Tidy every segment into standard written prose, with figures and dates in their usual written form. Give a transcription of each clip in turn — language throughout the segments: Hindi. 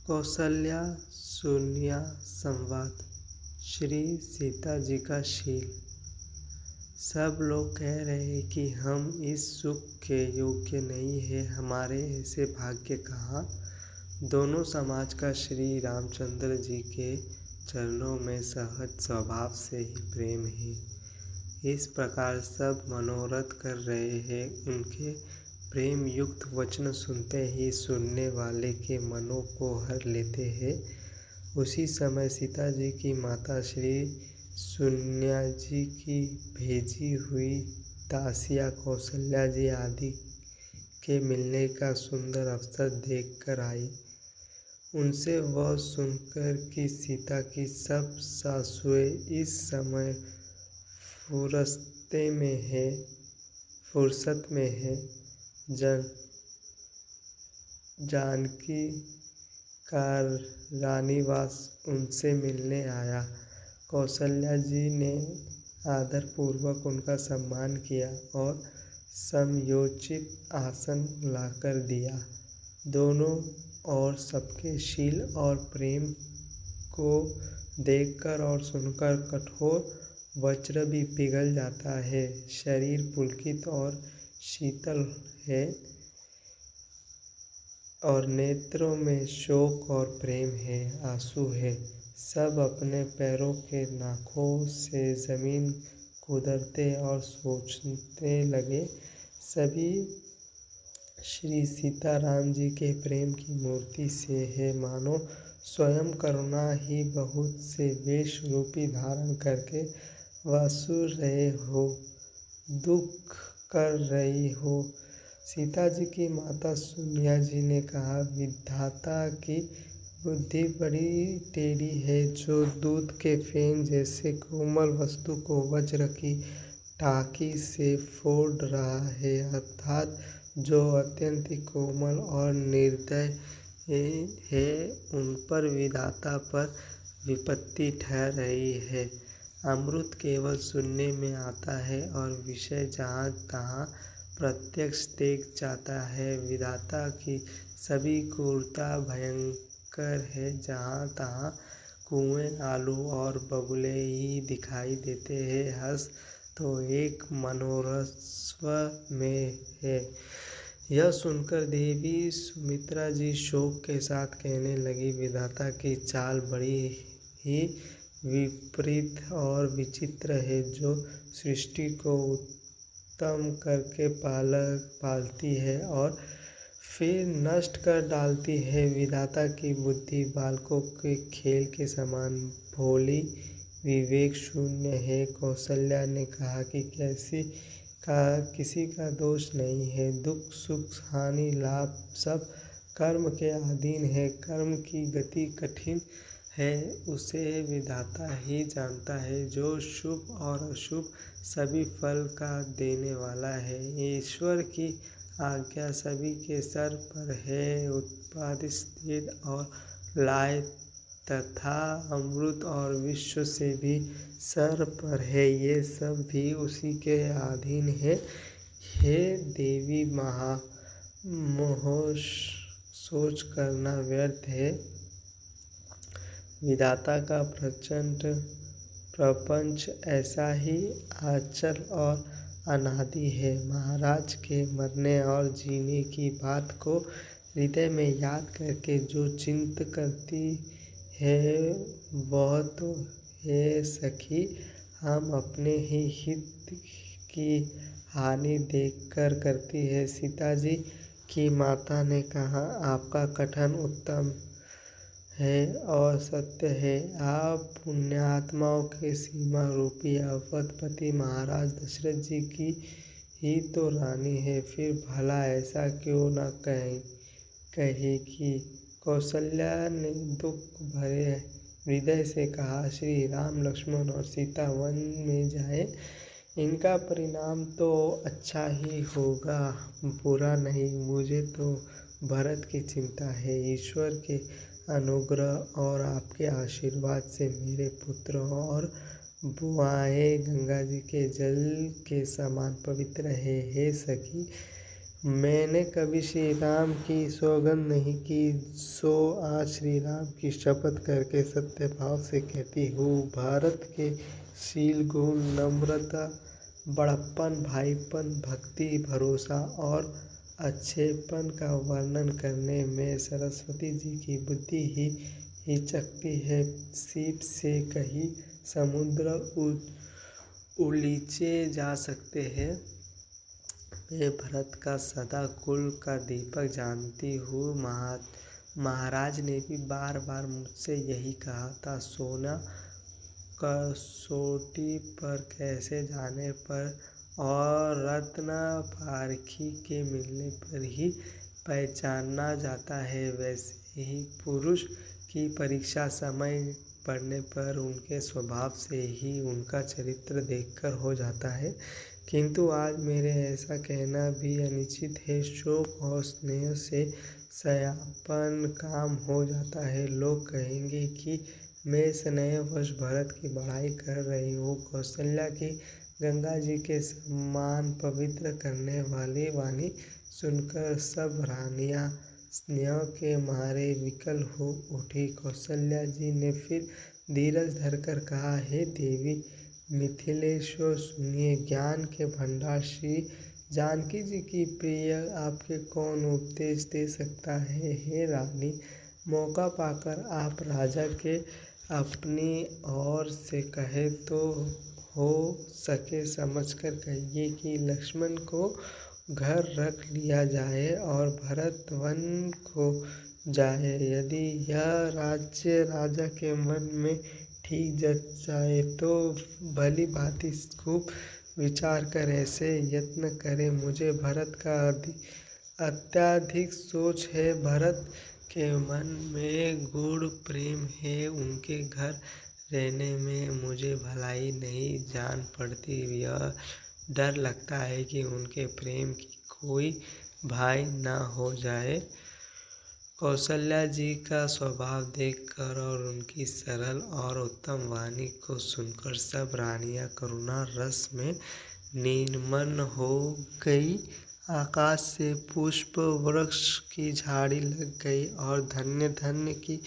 कौसल्या सुनिया संवाद। श्री सीता जी का शील। सब लोग कह रहे हैं कि हम इस सुख के योग्य नहीं हैं, हमारे ऐसे भाग्य कहाँ। दोनों समाज का श्री रामचंद्र जी के चरणों में सहज स्वभाव से ही प्रेम है। इस प्रकार सब मनोरथ कर रहे हैं। उनके प्रेम युक्त वचन सुनते ही सुनने वाले के मनों को हर लेते हैं। उसी समय सीता जी की माता श्री सुनिया जी की भेजी हुई दासियाँ कौशल्या जी आदि के मिलने का सुंदर अवसर देखकर आई। उनसे वह सुनकर कि सीता की सब सासुएं इस समय फुर्सत में है, जानकी का रानीवास उनसे मिलने आया। कौशल्या जी ने आदरपूर्वक उनका सम्मान किया और समयोचित आसन लाकर दिया। दोनों और सबके शील और प्रेम को देखकर और सुनकर कठोर वज्र भी पिघल जाता है। शरीर पुलकित और शीतल है और नेत्रों में शोक और प्रेम है, आंसू है। सब अपने पैरों के नखों से जमीन कुतरते और सोचने लगे। सभी श्री सीताराम जी के प्रेम की मूर्ति से है, मानो स्वयं करुणा ही बहुत से वेश रूपी धारण करके वासुर रहे हो, दुख कर रही हो। सीता जी की माता सुनिया जी ने कहा, विधाता की बुद्धि बड़ी टेढ़ी है, जो दूध के फेन जैसे कोमल वस्तु को वज्र की टाकी से फोड़ रहा है, अर्थात जो अत्यंत कोमल और निर्दय है, उन पर विधाता पर विपत्ति ठहर रही है। अमृत केवल सुनने में आता है और विषय जहाँ तहाँ प्रत्यक्ष देख जाता है। विधाता की सभी क्रूरता भयंकर है, जहाँ तहाँ कुएं, आलू और बगुले ही दिखाई देते हैं। हंस तो एक मनोरस्व में है। यह सुनकर देवी सुमित्रा जी शोक के साथ कहने लगी, विधाता की चाल बड़ी ही विपरीत और विचित्र है, जो सृष्टि को उत्तम करके पालती है और फिर नष्ट कर डालती है। विधाता की बुद्धि बालकों के खेल के समान भोली, विवेक शून्य है। कौशल्या ने कहा कि किसी का दोष नहीं है, दुख सुख हानि लाभ सब कर्म के अधीन है। कर्म की गति कठिन है, उसे विधाता ही जानता है, जो शुभ और अशुभ सभी फल का देने वाला है। ईश्वर की आज्ञा सभी के सर पर है, उत्पाद स्थिर और लय तथा अमृत और विश्व से भी सर पर है, ये सब भी उसी के अधीन है। हे देवी, मोह सोच करना व्यर्थ है। विधाता का प्रचंड प्रपंच ऐसा ही अचल और अनादि है। महाराज के मरने और जीने की बात को हृदय में याद करके जो चिंता करती है, वह तो हे सखी, हम अपने ही हित की हानि देखकर करती है। सीता जी की माता ने कहा, आपका कथन उत्तम है और सत्य है। आप पुण्यात्माओं के सीमा रूपी अवधपति महाराज दशरथ जी की ही तो रानी है, फिर भला ऐसा क्यों न कहेगी। कौशल्या ने दुख भरे हृदय से कहा, श्री राम लक्ष्मण और सीता वन में जाए, इनका परिणाम तो अच्छा ही होगा, बुरा नहीं। मुझे तो भरत की चिंता है। ईश्वर के अनुग्रह और आपके आशीर्वाद से मेरे पुत्र और बुआएं गंगा जी के जल के समान पवित्र है। हे सखी, मैंने कभी श्री राम की सौगंध नहीं की, सो आज श्री राम की शपथ करके सत्य भाव से कहती हूँ। भारत के शील गुण, नम्रता, बड़प्पन, भाईपन, भक्ति, भरोसा और अच्छेपन का वर्णन करने में सरस्वती जी की बुद्धि ही हिचकती है। सीप से कहीं समुद्र उलीचे जा सकते हैं। मैं भरत का सदा कुल का दीपक जानती हूँ। महाराज ने भी बार बार मुझसे यही कहा था। सोना कसौटी पर कैसे जाने पर और रत्न पारखी के मिलने पर ही पहचाना जाता है, वैसे ही पुरुष की परीक्षा समय पड़ने पर उनके स्वभाव से ही उनका चरित्र देखकर हो जाता है। किंतु आज मेरे ऐसा कहना भी अनुचित है। शोक और स्नेह से सयापन काम हो जाता है। लोग कहेंगे कि मैं स्नेहवश भरत की बड़ाई कर रही हूँ। कौशल्या की गंगा जी के समान पवित्र करने वाली वाणी सुनकर सब रानियां स्नेह के मारे विकल हो उठी। कौशल्या जी ने फिर धीरज धरकर कहा, हे देवी मिथिलेश्वर, सुनिए। ज्ञान के भंडार श्री जानकी जी की प्रिय आपके कौन उपदेश दे सकता है। हे रानी, मौका पाकर आप राजा के अपनी ओर से कहे तो हो सके समझकर कहिए कि लक्ष्मण को घर रख लिया जाए और भरत वन को जाए। यदि यह राज्य राजा के मन में ठीक जच जाए तो भली भांति खूब विचार कर ऐसे यत्न करे। मुझे भरत का अत्यधिक सोच है। भरत के मन में गूढ़ प्रेम है। उनके घर रहने में मुझे भलाई नहीं जान पड़ती। यह डर लगता है कि उनके प्रेम की कोई भाई न हो जाए। कौशल्या जी का स्वभाव देखकर और उनकी सरल और उत्तम वाणी को सुनकर सब रानियां करुणा रस में लीन हो गई। आकाश से पुष्प वृक्ष की झाड़ी लग गई और धन्य धन की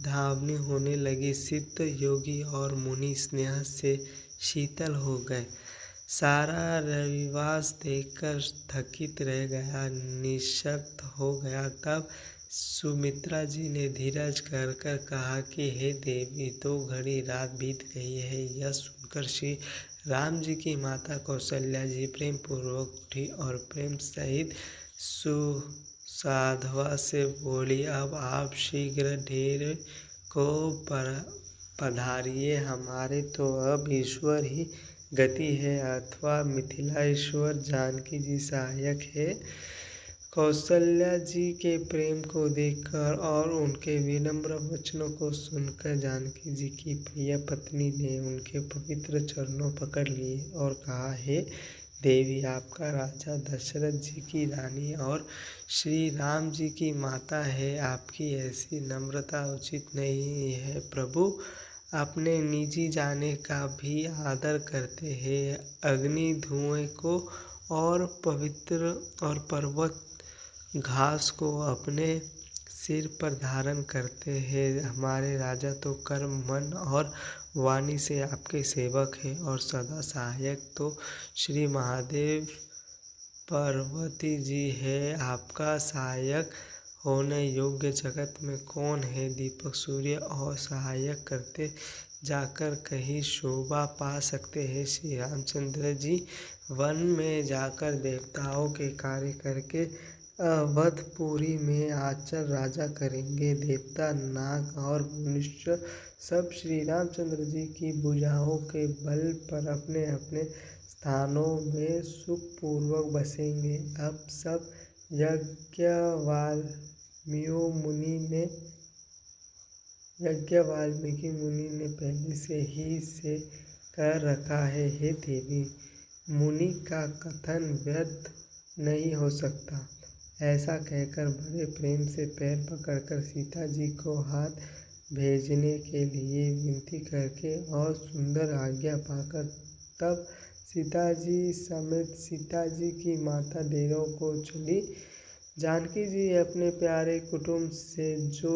धावनी होने लगी। सिद्ध योगी और मुनि स्नेह से शीतल हो गए। सारा रविवास देखकर थकित रह गया, निशक्त हो गया। तब सुमित्रा जी ने धीरज कर कहा कि हे देवी, 2 घड़ी रात बीत गई है। यह सुनकर श्री राम जी की माता कौशल्या जी प्रेम पूर्वक उठी और प्रेम सहित सुसाध्वा से बोली, अब आप शीघ्र डेरे को पधारिए। हमारे तो अब ईश्वर ही गति है अथवा मिथिलेश्वर जानकी जी सहायक है। कौशल्या जी के प्रेम को देखकर और उनके विनम्र वचनों को सुनकर जानकी जी की प्रिय पत्नी ने उनके पवित्र चरणों पकड़ लिए और कहा, हे देवी, आपका राजा दशरथ जी की रानी और श्री राम जी की माता है। आपकी ऐसी नम्रता उचित नहीं है। प्रभु अपने निजी जाने का भी आदर करते हैं। अग्नि धुएं को और पवित्र और पर्वत घास को अपने सिर पर धारण करते हैं। हमारे राजा तो कर्म, मन और वाणी से आपके सेवक हैं और सदा सहायक तो श्री महादेव पार्वती जी है। आपका सहायक होने योग्य जगत में कौन है। दीपक सूर्य और सहायक करते जाकर कहीं शोभा पा सकते हैं। श्री रामचंद्र जी वन में जाकर देवताओं के कार्य करके अवधपुरी में आचर राजा करेंगे। देवता, नाग और मनुष्य सब श्री रामचंद्र जी की भुजाओं के बल पर अपने अपने स्थानों में सुखपूर्वक बसेंगे। अब सब यज्ञ वाल्मीकि मुनि ने पहले से ही से कर रखा है। हे देवी, मुनि का कथन व्यर्थ नहीं हो सकता। ऐसा कहकर बड़े प्रेम से पैर पकड़कर सीता जी को हाथ भेजने के लिए विनती करके और सुंदर आज्ञा पाकर तब सीता जी समेत सीता जी की माता डेरों को चली। जानकी जी अपने प्यारे कुटुंब से जो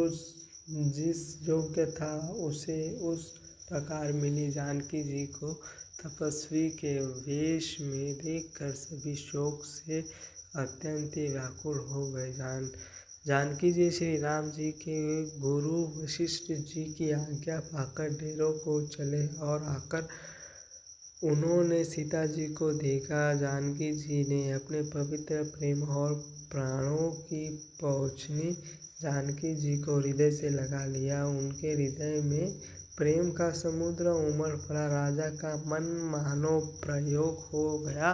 जिस योग्य था उसे उस प्रकार मिली। जानकी जी को तपस्वी के वेश में देखकर सभी शोक से अत्यंत ही व्याकुल हो गए। जानकी जी श्री राम जी के गुरु वशिष्ठ जी की आज्ञा पाकर डेरों को चले और आकर उन्होंने सीता जी को देखा। जानकी जी ने अपने पवित्र प्रेम और प्राणों की पहुँचनी जानकी जी को हृदय से लगा लिया। उनके हृदय में प्रेम का समुद्र उमड़ पड़ा। राजा का मन मानो प्रयोग हो गया।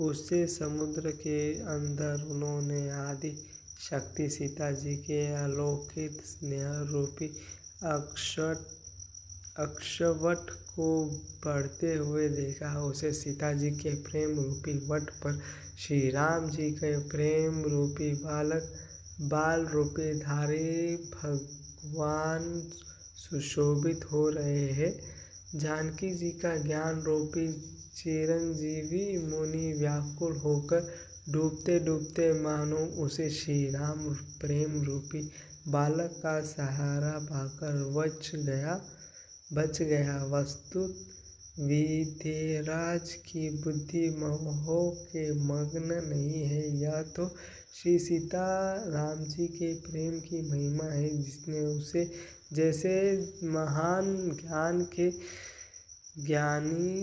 उससे समुद्र के अंदर उन्होंने आदि शक्ति सीता जी के अलौकिक स्नेह रूपी अक्षवट को बढ़ते हुए देखा। उसे सीता जी के प्रेम रूपी वट पर श्री राम जी के प्रेम रूपी बाल रूपी धारी भगवान सुशोभित हो रहे हैं। जानकी जी का ज्ञान रूपी चिरंजीवी मुनि व्याकुल होकर डूबते डूबते मानो उसे श्री राम प्रेम रूपी बालक का सहारा पाकर बच गया। वस्तुत विधिराज की बुद्धि मोह के मग्न नहीं है। यह तो श्री सीता राम जी के प्रेम की महिमा है जिसने उसे जैसे महान ज्ञान के ज्ञानी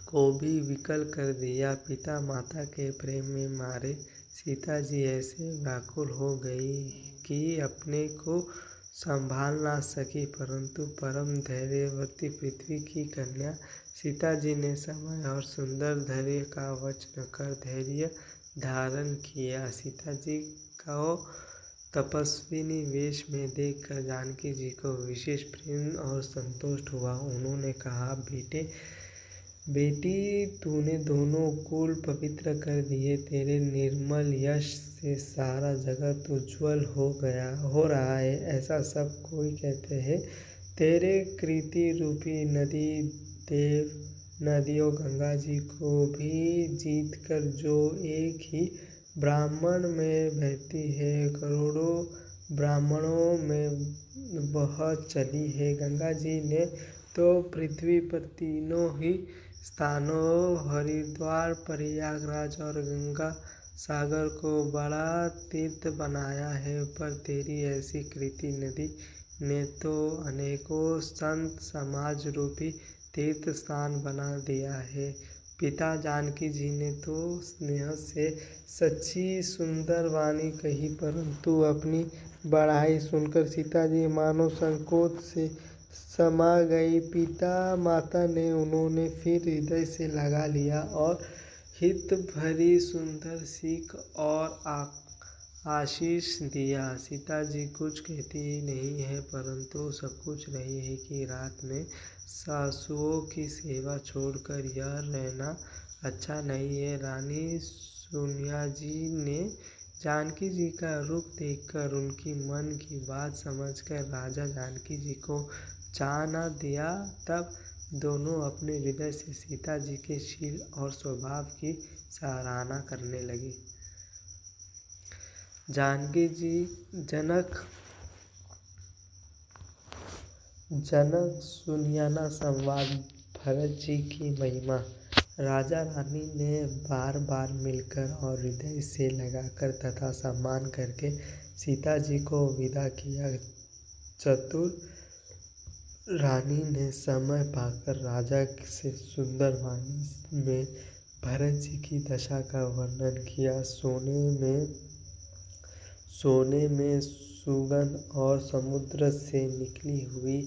को भी विकल कर दिया। पिता माता के प्रेम में मारे सीता जी ऐसे व्याकुल हो गई कि अपने को संभाल ना सकी, परंतु परम धैर्यवती पृथ्वी की कन्या सीता जी ने समय और सुंदर धैर्य का वचन कर धैर्य धारण किया। सीता जी को तपस्विनी वेश में देखकर जानकी जी को विशेष प्रेम और संतोष हुआ। उन्होंने कहा, बेटी तूने दोनों कुल पवित्र कर दिए। तेरे निर्मल यश से सारा जगत उज्जवल हो रहा है, ऐसा सब कोई कहते हैं। तेरे कृति रूपी नदियों गंगा जी को भी जीतकर जो एक ही ब्राह्मण में बहती है, करोड़ों ब्राह्मणों में बह चली है। गंगा जी ने तो पृथ्वी पर तीनों ही स्थानों हरिद्वार, प्रयागराज और गंगा सागर को बड़ा तीर्थ बनाया है, पर तेरी ऐसी कृति नदी ने तो अनेकों संत समाज रूपी तीर्थ स्थान बना दिया है। पिता जानकी जी ने तो स्नेह से सच्ची सुंदर वाणी कही, परंतु अपनी बढ़ाई सुनकर सीता जी मानो संकोच से समा गई। पिता माता ने उन्होंने फिर हृदय से लगा लिया और हित भरी सुंदर सीख और आशीष दिया। सीता जी कुछ कहती ही नहीं है, परंतु सब कुछ रही है कि रात में सासुओं की सेवा छोड़कर यह रहना अच्छा नहीं है। रानी सोनिया जी ने जानकी जी का रुख देखकर उनकी मन की बात समझकर राजा जानकी जी को जाना दिया। तब दोनों अपने हृदय से सीता जी के शील और स्वभाव की सराहना करने लगे। जानकी जी जनक सुनियाना संवाद भरत जी की महिमा। राजा रानी ने बार बार मिलकर और हृदय से लगाकर तथा सम्मान करके सीता जी को विदा किया। चतुर रानी ने समय पाकर राजा से सुंदर वाणी में भरत जी की दशा का वर्णन किया। सोने में सुगंध और समुद्र से निकली हुई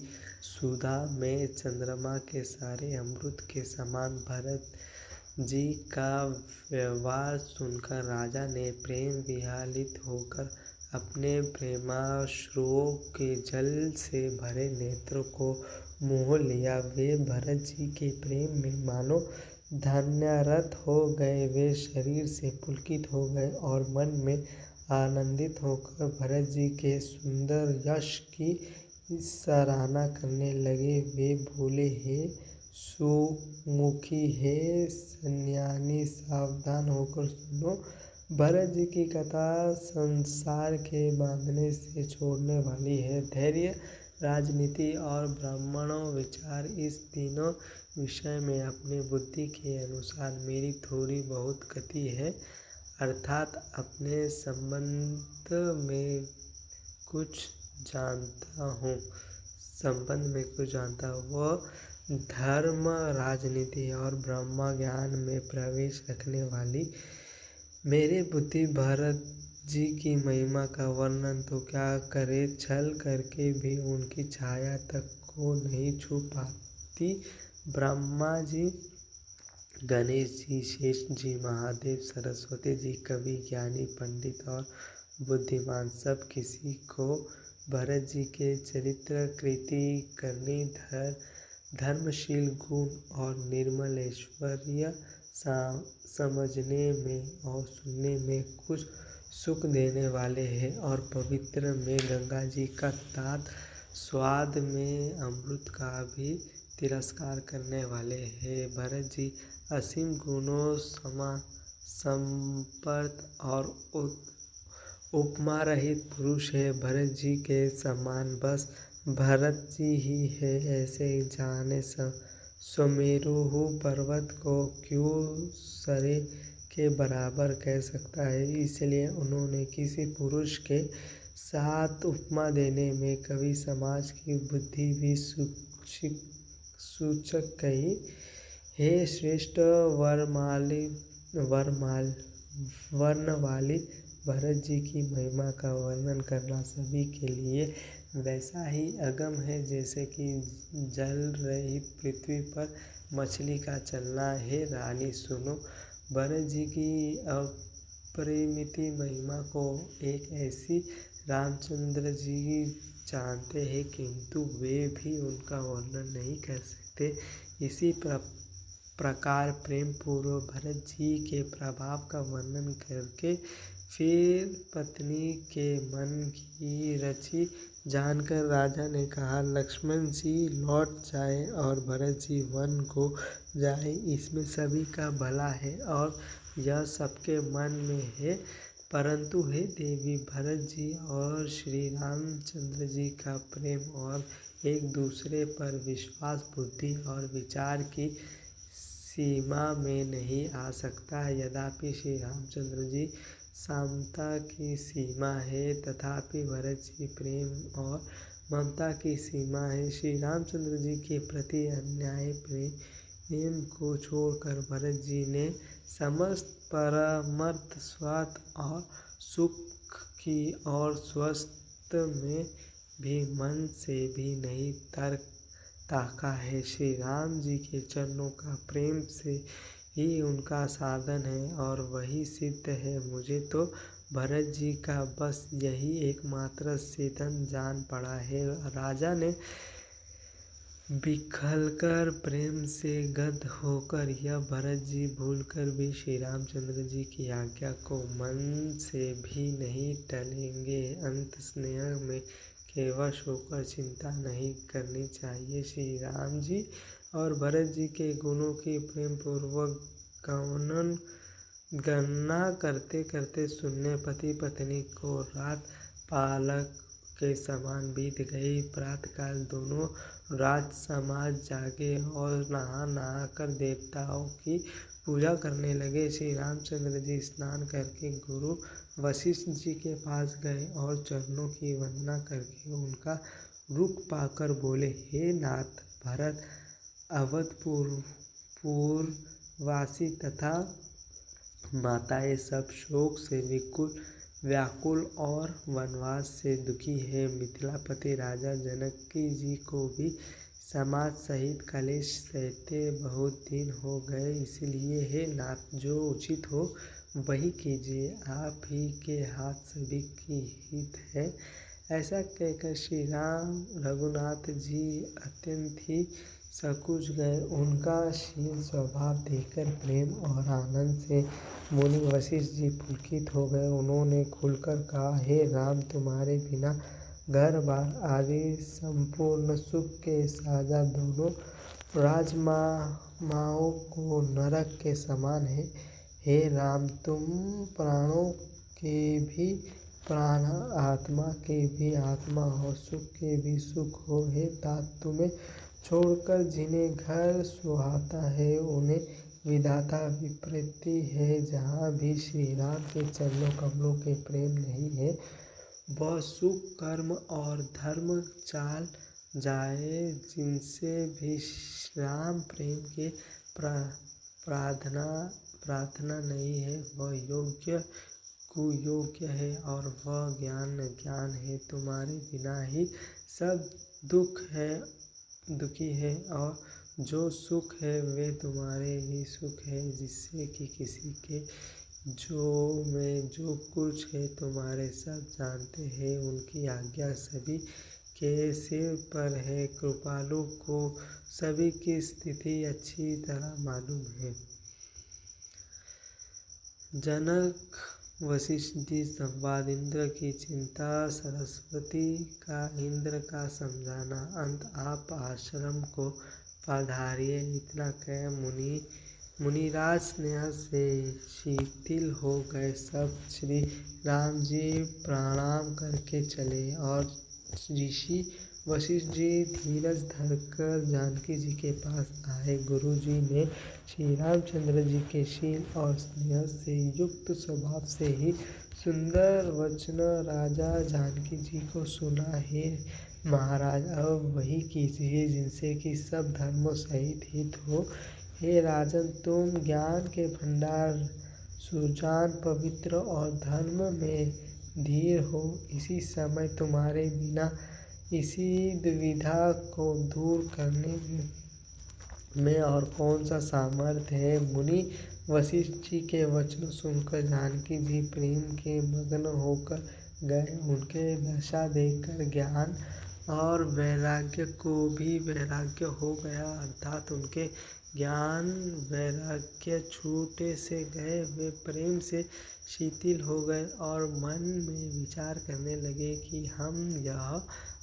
सुधा में चंद्रमा के सारे अमृत के समान भरत जी का व्यवहार सुनकर राजा ने प्रेम विह्वलित होकर अपने प्रेमाश्रुओं के जल से भरे नेत्रों को मोह लिया। वे भरत जी के प्रेम में मानो धन्यरत हो गए। वे शरीर से पुलकित हो गए और मन में आनंदित होकर भरत जी के सुंदर यश की सराहना करने लगे। वे बोले, हे सुमुखी। हे सन्यासी सावधान होकर सुनो, भरत जी की कथा संसार के बांधने से छोड़ने वाली है। धैर्य, राजनीति और ब्राह्मणों विचार, इस तीनों विषय में अपनी बुद्धि के अनुसार मेरी थोड़ी बहुत गति है, अर्थात अपने संबंध में कुछ जानता हूँ। वह धर्म, राजनीति और ब्रह्म ज्ञान में प्रवेश रखने वाली मेरी बुद्धि भरत जी की महिमा का वर्णन तो क्या करे, छल करके भी उनकी छाया तक को नहीं छू पाती। ब्रह्मा जी, गणेश जी, शेष जी, महादेव, सरस्वती जी, कवि, ज्ञानी, पंडित और बुद्धिमान, सब किसी को भरत जी के चरित्र, कृति, करनी, धर्मशील गुण और निर्मल ऐश्वर्य समझने में और सुनने में कुछ सुख देने वाले हैं, और पवित्र में गंगा जी का तात, स्वाद में अमृत का भी तिरस्कार करने वाले हैं। भरत जी असीम गुणों, संपत और उपमा रहित पुरुष है। भरत जी के समान बस भरत जी ही है, ऐसे जाने सुमेरु पर्वत को क्यों सरे के बराबर कह सकता है। इसलिए उन्होंने किसी पुरुष के साथ उपमा देने में कवि समाज की बुद्धि भी सूचक कही। हे श्रेष्ठ वर्ण वाली, भरत जी की महिमा का वर्णन करना सभी के लिए वैसा ही अगम है जैसे कि जल रहित पृथ्वी पर मछली का चलना। हे रानी सुनो, भरत जी की अपरिमित महिमा को एक ऐसी रामचंद्र जी जानते हैं, किंतु वे भी उनका वर्णन नहीं कर सकते। इसी प्रकार प्रेम पूर्वक भरत जी के प्रभाव का वर्णन करके फिर पत्नी के मन की रुचि जानकर राजा ने कहा, लक्ष्मण जी लौट जाए और भरत जी वन को जाए, इसमें सभी का भला है और यह सबके मन में है। परंतु हे देवी, भरत जी और श्री रामचंद्र जी का प्रेम और एक दूसरे पर विश्वास बुद्धि और विचार की सीमा में नहीं आ सकता। यद्यपि श्री रामचंद्र जी समता की सीमा है, तथापि भरत जी प्रेम और ममता की सीमा है। श्री रामचंद्र जी के प्रति अन्याय प्रेम को छोड़कर भरत जी ने समस्त परमार्थ, स्वार्थ और सुख की और स्वस्थ में भी मन से भी नहीं ताका है। श्री राम जी के चरणों का प्रेम से ही उनका साधन है और वही सिद्ध है। मुझे तो भरत जी का बस यही एकमात्र साधन जान पड़ा है। राजा ने बिखलकर प्रेम से गद होकर यह भरत जी भूलकर भी श्री रामचंद्र जी की आज्ञा को मन से भी नहीं टलेंगे। अंत स्नेह में केवश होकर चिंता नहीं करनी चाहिए। श्री राम जी और भरत जी के गुणों की प्रेम पूर्वक गणना करते करते सुनने पति पत्नी को रात पालक के समान बीत गई। प्रातःकाल दोनों राज समाज जागे और नहा कर देवताओं की पूजा करने लगे। श्री रामचंद्र जी स्नान करके गुरु वशिष्ठ जी के पास गए और चरणों की वंदना करके उनका रुख पाकर बोले, हे नाथ भरत, अवधपुर वासी तथा माताएं सब शोक से व्याकुल और वनवास से दुखी है। मिथिलापति राजा जनक जी को भी समाज सहित कलेश सहते बहुत दिन हो गए, इसलिए हे नाथ जो उचित हो वही कीजिए, आप ही के हाथ सभी की हित है। ऐसा कहकर श्री राम रघुनाथ जी अत्यंत ही सकुच गए। उनका शील स्वभाव देखकर प्रेम और आनंद से मुनि वशिष्ठ जी पुलकित हो गए। उन्होंने खुलकर कहा, हे राम, तुम्हारे बिना घर बार आदि संपूर्ण सुख के साझा दोनों राजमाओं को नरक के समान है। हे राम, तुम प्राणों के भी प्राण, आत्मा के भी आत्मा और सुख के भी सुख हो। हे तात, तुम्हें छोड़कर जिन्हें घर सुहाता है उन्हें विधाता विपरीति है। जहाँ भी श्री राम के चरणों कमलों के प्रेम नहीं है, वह सुख कर्म और धर्म चाल जाए। जिनसे भी राम प्रेम के प्रार्थना नहीं है, वह योग्य कुयोग्य है और वह ज्ञान ज्ञान है। तुम्हारे बिना ही सब दुखी है और जो सुख है वे तुम्हारे ही सुख है। जिससे कि किसी के जो कुछ है तुम्हारे सब जानते हैं। उनकी आज्ञा सभी के सिर पर है। कृपालु को सभी की स्थिति अच्छी तरह मालूम है। जनक वशिष्ठ जी संवाद। इंद्र की चिंता, सरस्वती का इंद्र का समझाना। अंत आप आश्रम को पधारिए। इतना कह मुनिराज स्नेह से शिथिल हो गए। सब श्री राम जी प्रणाम करके चले और ऋषि वशिष्ठ जी धीरज धरकर जानकी जी के पास आए। गुरु जी ने श्री रामचंद्र जी के शील और स्नेह से युक्त स्वभाव से ही सुंदर वचन राजा जानकी जी को सुना। हे महाराज, अब वही कीजिए जिनसे कि सब धर्मों सहित हित हो। हे राजन, तुम ज्ञान के भंडार, सुजान, पवित्र और धर्म में धीर हो। इसी समय तुम्हारे बिना इसी दुविधा को दूर करने में और कौन सा सामर्थ्य है। मुनि वशिष्ठ जी के वचन सुनकर जानकी जी प्रेम के मग्न होकर गए। उनके दशा देखकर ज्ञान और वैराग्य को भी वैराग्य हो गया, अर्थात उनके ज्ञान वैराग्य छूटे से गए। वे प्रेम से शिथिल हो गए और मन में विचार करने लगे कि हम यह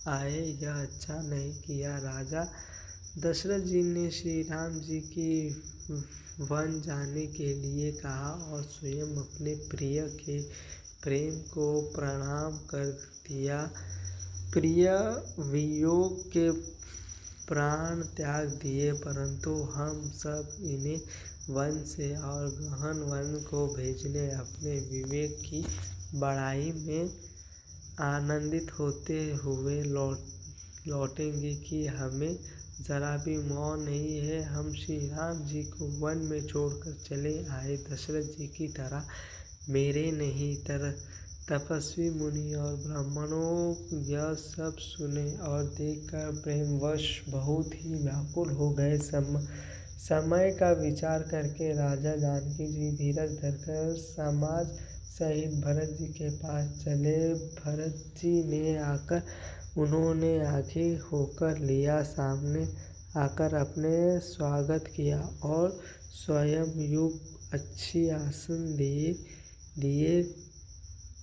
आए, यह अच्छा नहीं किया। राजा दशरथ जी ने श्री राम जी की वन जाने के लिए कहा और स्वयं अपने प्रिय के प्रेम को प्रणाम कर दिया। प्रिय वियोग के प्राण त्याग दिए, परंतु हम सब इन्हें वन से और गहन वन को भेजने अपने विवेक की बढ़ाई में आनंदित होते हुए लौटेंगे कि हमें जरा भी मोह नहीं है। हम श्री राम जी को वन में छोड़कर चले आए। दशरथ जी की तरह मेरे नहीं तपस्वी मुनि और ब्राह्मणों यह सब सुने और देखकर प्रेमवश बहुत ही व्याकुल हो गए। समय का विचार करके राजा जानकी जी धीरज धरकर समाज सहित भरत जी के पास चले। भरत जी ने आकर उन्होंने आगे होकर लिया, सामने आकर अपने स्वागत किया और स्वयं युग अच्छी आसन दिए।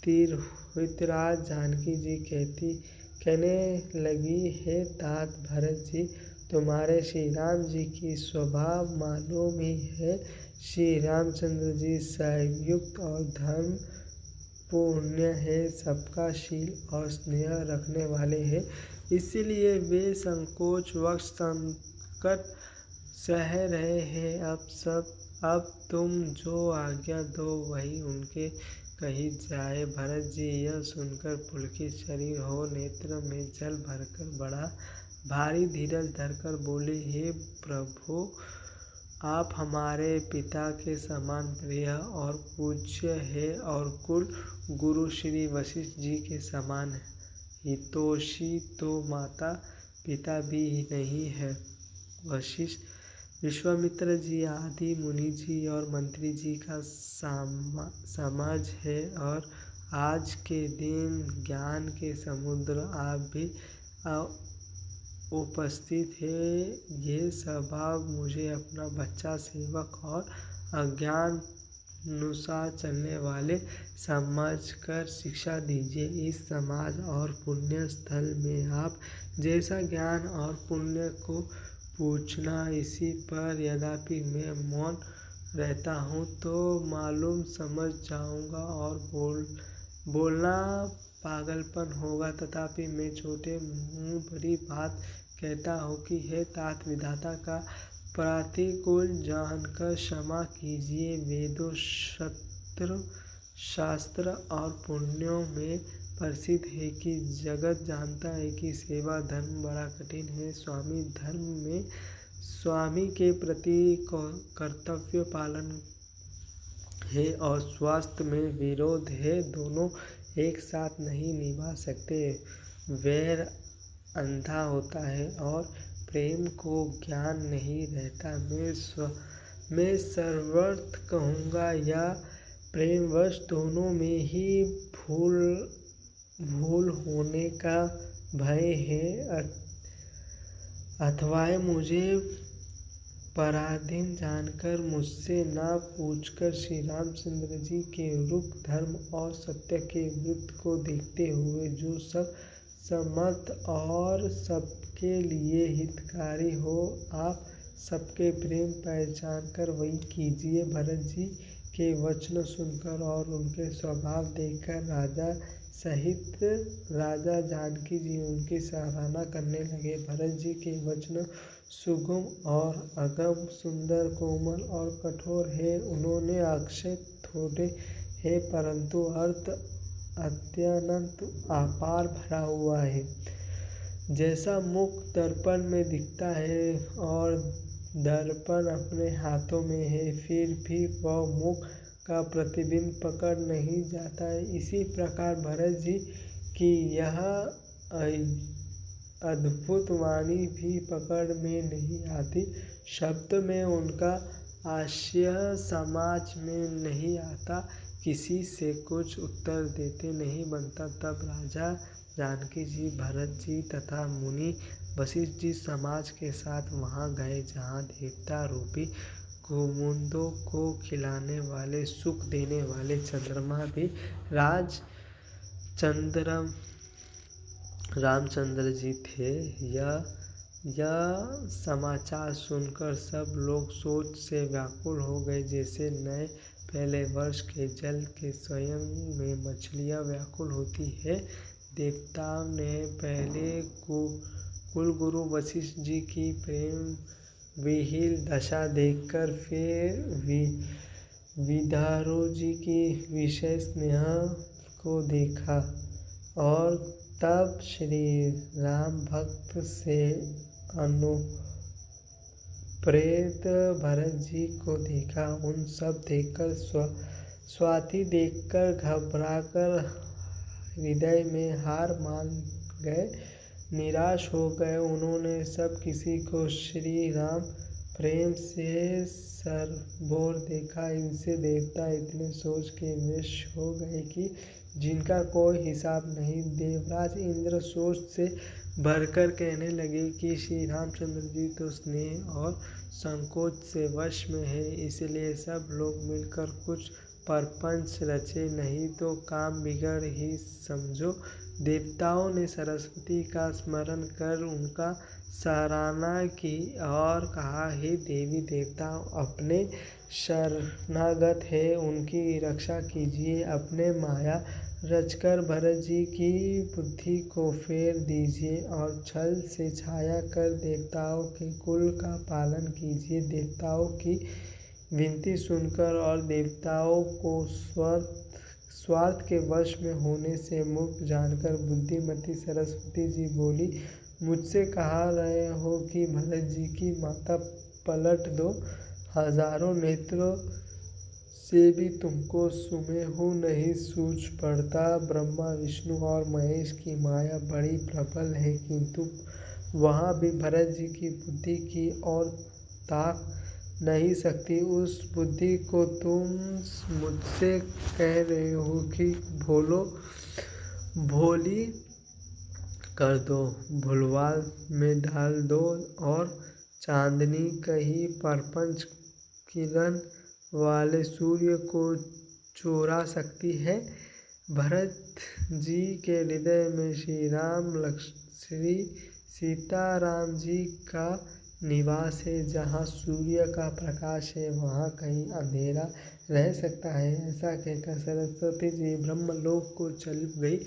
तिरहुतराज जानकी जी कहने लगी, हे तात भरत जी, तुम्हारे श्री राम जी की स्वभाव मालूम ही है। श्री रामचंद्र जी सयुक्त और धर्म पुण्य है, सबका शील और स्नेह रखने वाले हैं। इसीलिए वे संकोच वश संकट सह रहे हैं। अब तुम जो आज्ञा दो वही उनके कही जाए। भरत जी यह सुनकर पुलकित शरीर हो नेत्र में जल भरकर बड़ा भारी धीरज धरकर बोले, हे प्रभु, आप हमारे पिता के समान प्रिय और पूज्य है और कुल गुरु श्री वशिष्ठ जी के समान हितोषी तो माता पिता भी नहीं है। वशिष्ठ विश्वामित्र जी आदि मुनि जी और मंत्री जी का समाज है और आज के दिन ज्ञान के समुद्र आप भी उपस्थित है। ये स्वभाव मुझे अपना बच्चा सेवक और अज्ञान अनुसार चलने वाले समझकर शिक्षा दीजिए। इस समाज और पुण्य स्थल में आप जैसा ज्ञान और पुण्य को पूछना इसी पर, यद्यपि मैं मौन रहता हूँ तो मालूम समझ जाऊँगा और बोलना पागलपन होगा। तथापि मैं छोटे मुँह बड़ी बात कहता हूँ कि हे तात, विधाता का प्रतिकूल जानकर क्षमा कीजिए। वेदों, शास्त्र और पुराणों में प्रसिद्ध है कि जगत जानता है कि सेवा धर्म बड़ा कठिन है। धर्म में स्वामी के प्रति कर्तव्य पालन है और स्वास्थ्य में विरोध है। दोनों एक साथ नहीं निभा सकते। वैर अंधा होता है और प्रेम को ज्ञान नहीं रहता। मैं सर्वत्र कहूँगा या प्रेमवश दोनों में ही भूल होने का भय है। अथवा मुझे पराधीन जानकर मुझसे ना पूछकर श्री रामचंद्र जी के रूप, धर्म और सत्य के वृत्त को देखते हुए जो सब समर्थ और सबके लिए हितकारी हो, आप सबके प्रेम पहचान कर वही कीजिए। भरत जी के वचन सुनकर और उनके स्वभाव देखकर राजा जानकी जी उनकी सराहना करने लगे। भरत जी के वचन सुगम और अगम, सुंदर, कोमल और कठोर है। उन्होंने अक्षर थोड़े हैं परंतु अर्थ अत्यंत अपार भरा हुआ है। जैसा मुख दर्पण में दिखता है और दर्पण अपने हाथों में है, फिर भी वह मुख का प्रतिबिंब पकड़ नहीं जाता है, इसी प्रकार भरत जी की यह अद्भुत वाणी भी पकड़ में नहीं आती। शब्द में उनका आशय समाज में नहीं आता, किसी से कुछ उत्तर देते नहीं बनता। तब राजा जानकी जी, भरत जी तथा मुनि वशिष्ठ जी समाज के साथ वहां गए जहाँ देवता रूपी कुमुदों को खिलाने वाले, सुख देने वाले चंद्रमा भी रामचंद्र जी थे। यह समाचार सुनकर सब लोग सोच से व्याकुल हो गए, जैसे नए पहले वर्ष के जल के स्वयं में मछलियां व्याकुल होती है। देवताओं ने पहले कुलगुरु वशिष्ठ जी की प्रेम विहीन दशा देखकर फिर विदारो जी की विषय स्नेह को देखा और तब श्री राम भक्त से अनुप्रेरित भरत जी को देखा। उन सब देखकर स्वाति देखकर घबराकर हृदय में हार मान गए, निराश हो गए। उन्होंने सब किसी को श्री राम प्रेम से सरबोर देखा। इनसे देवता इतने सोच के विवश हो गए कि जिनका कोई हिसाब नहीं। देवराज इंद्र सोच से भरकर कहने लगे कि श्री रामचंद्र जी तो स्नेह और संकोच से वश में है, इसलिए सब लोग मिलकर कुछ परपंच रचे, नहीं तो काम बिगड़ ही समझो। देवताओं ने सरस्वती का स्मरण कर उनका सराहना की और कहा, हे देवी देवताओं, अपने शरणागत है, उनकी रक्षा कीजिए। अपने माया रचकर भरत जी की बुद्धि को फेर दीजिए और छल से छाया कर देवताओं के कुल का पालन कीजिए। देवताओं की विनती सुनकर और देवताओं को स्वार्थ के वश में होने से मुक्त जानकर बुद्धिमती सरस्वती जी बोली, मुझसे कहा रहे हो कि भरत जी की माता पलट दो, हजारों नेत्रों से भी तुमको सुमेरु नहीं सूझ पड़ता। ब्रह्मा, विष्णु और महेश की माया बड़ी प्रबल है, किंतु वहाँ भी भरत जी की बुद्धि की ओर ताक नहीं सकती। उस बुद्धि को तुम मुझसे कह रहे हो कि भोली कर दो, भुलवाल में डाल दो और चांदनी कहीं परपंच किरण वाले सूर्य को चुरा सकती है। भरत जी के हृदय में श्री सीताराम जी का निवास है। जहाँ सूर्य का प्रकाश है वहाँ कहीं अंधेरा रह सकता है। ऐसा कहकर सरस्वती जी ब्रह्मलोक को चल गई।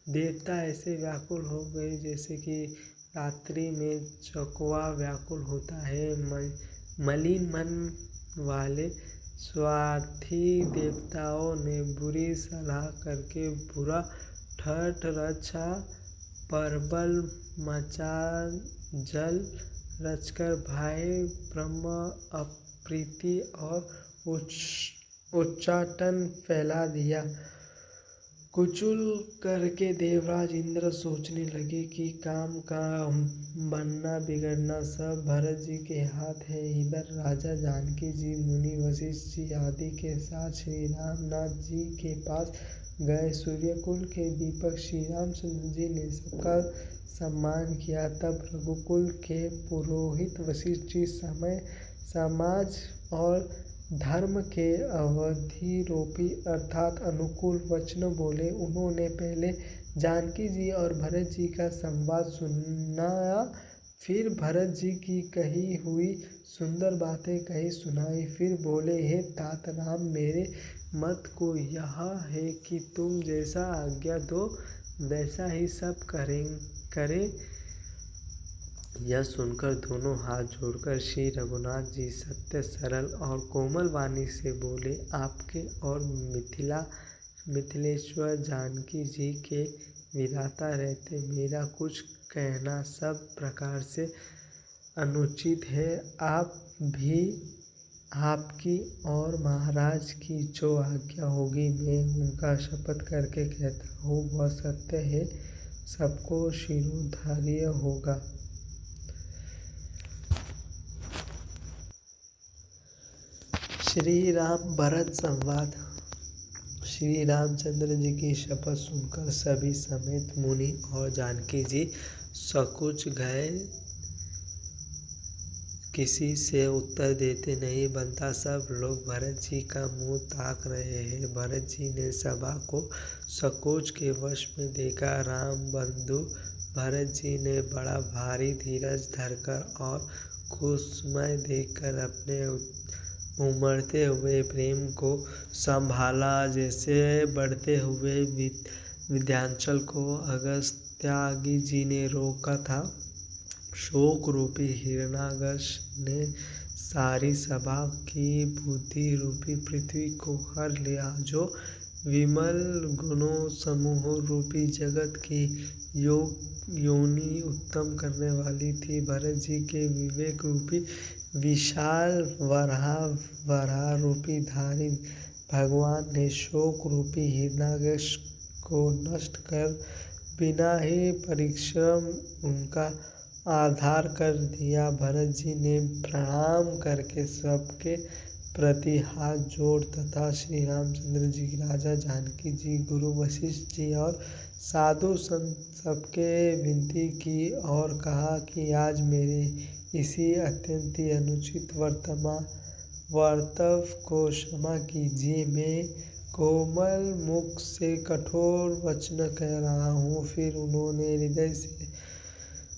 देवता ऐसे व्याकुल हो गए जैसे कि रात्रि में चकवा व्याकुल होता है। मलिन मन वाले स्वार्थी देवताओं ने बुरी सलाह करके बुरा ठठ रचा, परबल मचा, जल रचकर भय, ब्रह्म अप्रीति और उच्चाटन फैला दिया। कुचल करके देवराज इंद्र सोचने लगे कि काम का बनना बिगड़ना सब भरत जी के हाथ है। इधर राजा जानकी जी, मुनि वशिष्ठ जी आदि के साथ श्री रामनाथ जी के पास गए। सूर्यकुल के दीपक श्री रामचंद्र जी ने सबका सम्मान किया। तब रघुकुल के पुरोहित वशिष्ठ जी समय, समाज और धर्म के अवधिरोपी अर्थात अनुकूल वचन बोले। उन्होंने पहले जानकी जी और भरत जी का संवाद सुनाया, फिर भरत जी की कही हुई सुंदर बातें कही सुनाई। फिर बोले, हे तात राम, मेरे मत को यह है कि तुम जैसा आज्ञा दो वैसा ही सब करें। यह सुनकर दोनों हाथ जोड़कर श्री रघुनाथ जी सत्य, सरल और कोमल वाणी से बोले, आपके और मिथिलेश्वर जानकी जी के विधाता रहते मेरा कुछ कहना सब प्रकार से अनुचित है। आप भी आपकी और महाराज की जो आज्ञा होगी मैं उनका शपथ करके कहता हूँ वह सत्य है, सबको शिरोधार्य होगा। श्री राम भरत संवाद। श्री रामचंद्र जी की शपथ सुनकर सभी समेत मुनि और जानकी जी सकुच गए। किसी से उत्तर देते नहीं बनता। सब लोग भरत जी का मुंह ताक रहे हैं। भरत जी ने सभा को संकोच के वश में देखा। राम बंधु भरत जी ने बड़ा भारी धीरज धरकर और खुशमय देखकर अपने उमड़ते हुए प्रेम को संभाला। जैसे बढ़ते हुए विंध्याचल को अगस्त्यादि जी ने रोका था, शोक रूपी हिरण्याकश ने सारी सभा की बुद्धि रूपी पृथ्वी को हर लिया। जो विमल गुणों समूह रूपी जगत की योनि उत्तम करने वाली थी। भरत जी के विवेक रूपी विशाल वराह रूपी धारी भगवान ने शोक रूपी हिरण्याकश को नष्ट कर बिना ही परिश्रम उनका आधार कर दिया। भरत जी ने प्रणाम करके सबके प्रति हाथ जोड़ तथा श्री रामचंद्र जी, राजा जानकी जी, गुरु वशिष्ठ जी और साधु संत सबके विनती की और कहा कि आज मेरे इसी अत्यंत ही अनुचित वर्तव को क्षमा कीजिए। मैं कोमल मुख से कठोर वचन कह रहा हूँ। फिर उन्होंने हृदय से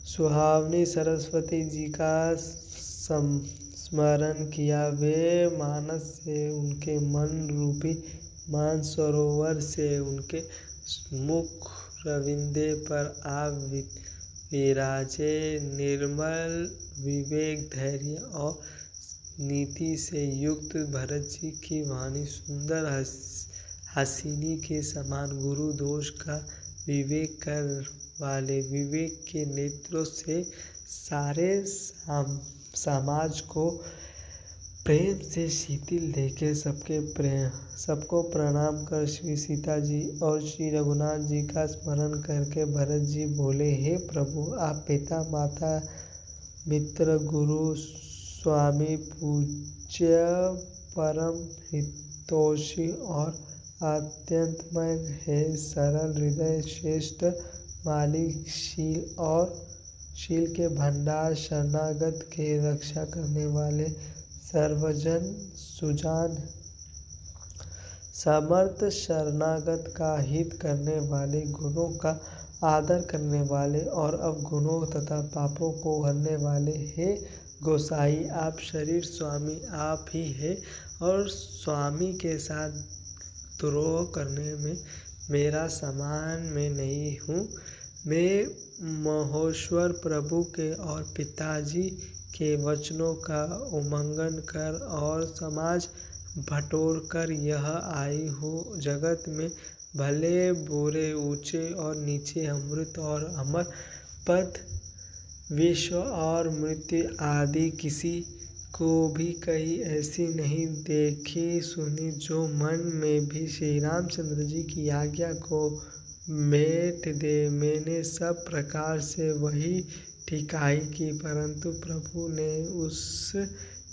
सुहावनी सरस्वती जी का स्मरण किया। वे मानस से उनके मन रूपी मानसरोवर से उनके मुख रविंदे पर आ विराजे। निर्मल विवेक, धैर्य और नीति से युक्त भरत जी की वाणी सुंदर हसीनी के समान गुरु दोष का विवेक कर वाले विवेक के नेत्रों से सारे समाज को प्रेम से शीतल देके सबको प्रणाम कर श्री सीता जी और श्री रघुनाथ जी का स्मरण करके भरत जी बोले, हे प्रभु, आप पिता माता मित्र गुरु स्वामी पूज्य परम हितोषी और अत्यंतमय है। सरल हृदय, श्रेष्ठ मालिक, शील के भंडार, शरणागत के रक्षा करने वाले, सर्वजन सुजान, समर्थ, शरणागत का हित करने वाले, गुणों का आदर करने वाले और अवगुणों तथा पापों को हरने वाले, हे गोसाई आप शरीर स्वामी आप ही है और स्वामी के साथ द्रोह करने में मेरा समान मैं नहीं हूँ। मैं महेश्वर प्रभु के और पिताजी के वचनों का उल्लंघन कर और समाज बटोर कर यह आई हूँ। जगत में भले बुरे, ऊंचे और नीचे, अमृत और अमर, पद, विश्व और मृत्यु आदि किसी को भी कहीं ऐसी नहीं देखी सुनी जो मन में भी श्री रामचंद्र जी की आज्ञा को मेट दे। मैंने सब प्रकार से वही ठिकाई की, परंतु प्रभु ने उस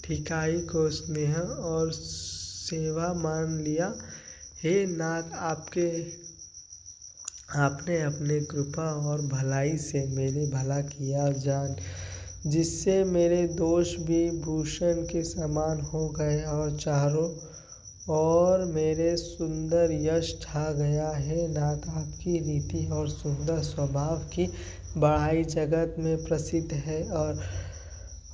ठिकाई को स्नेह और सेवा मान लिया। हे नाथ, आपने अपने कृपा और भलाई से मेरे भला किया जान, जिससे मेरे दोष भी भूषण के समान हो गए और चारों और मेरे सुंदर यश छा गया। है नाथ, आपकी रीति और सुंदर स्वभाव की बड़ाई जगत में प्रसिद्ध है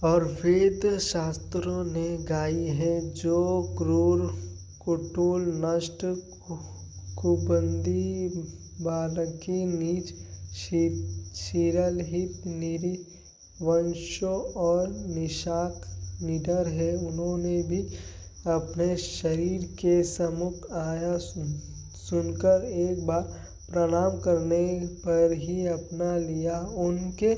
और वेद शास्त्रों ने गाई है। जो क्रूर, कुटिल, नष्ट, कुबंदी, बालकी, नीच, शीरल, हित, वंशों और निशाक निडर है, उन्होंने भी अपने शरीर के सम्मुख आया सुनकर एक बार प्रणाम करने पर ही अपना लिया। उनके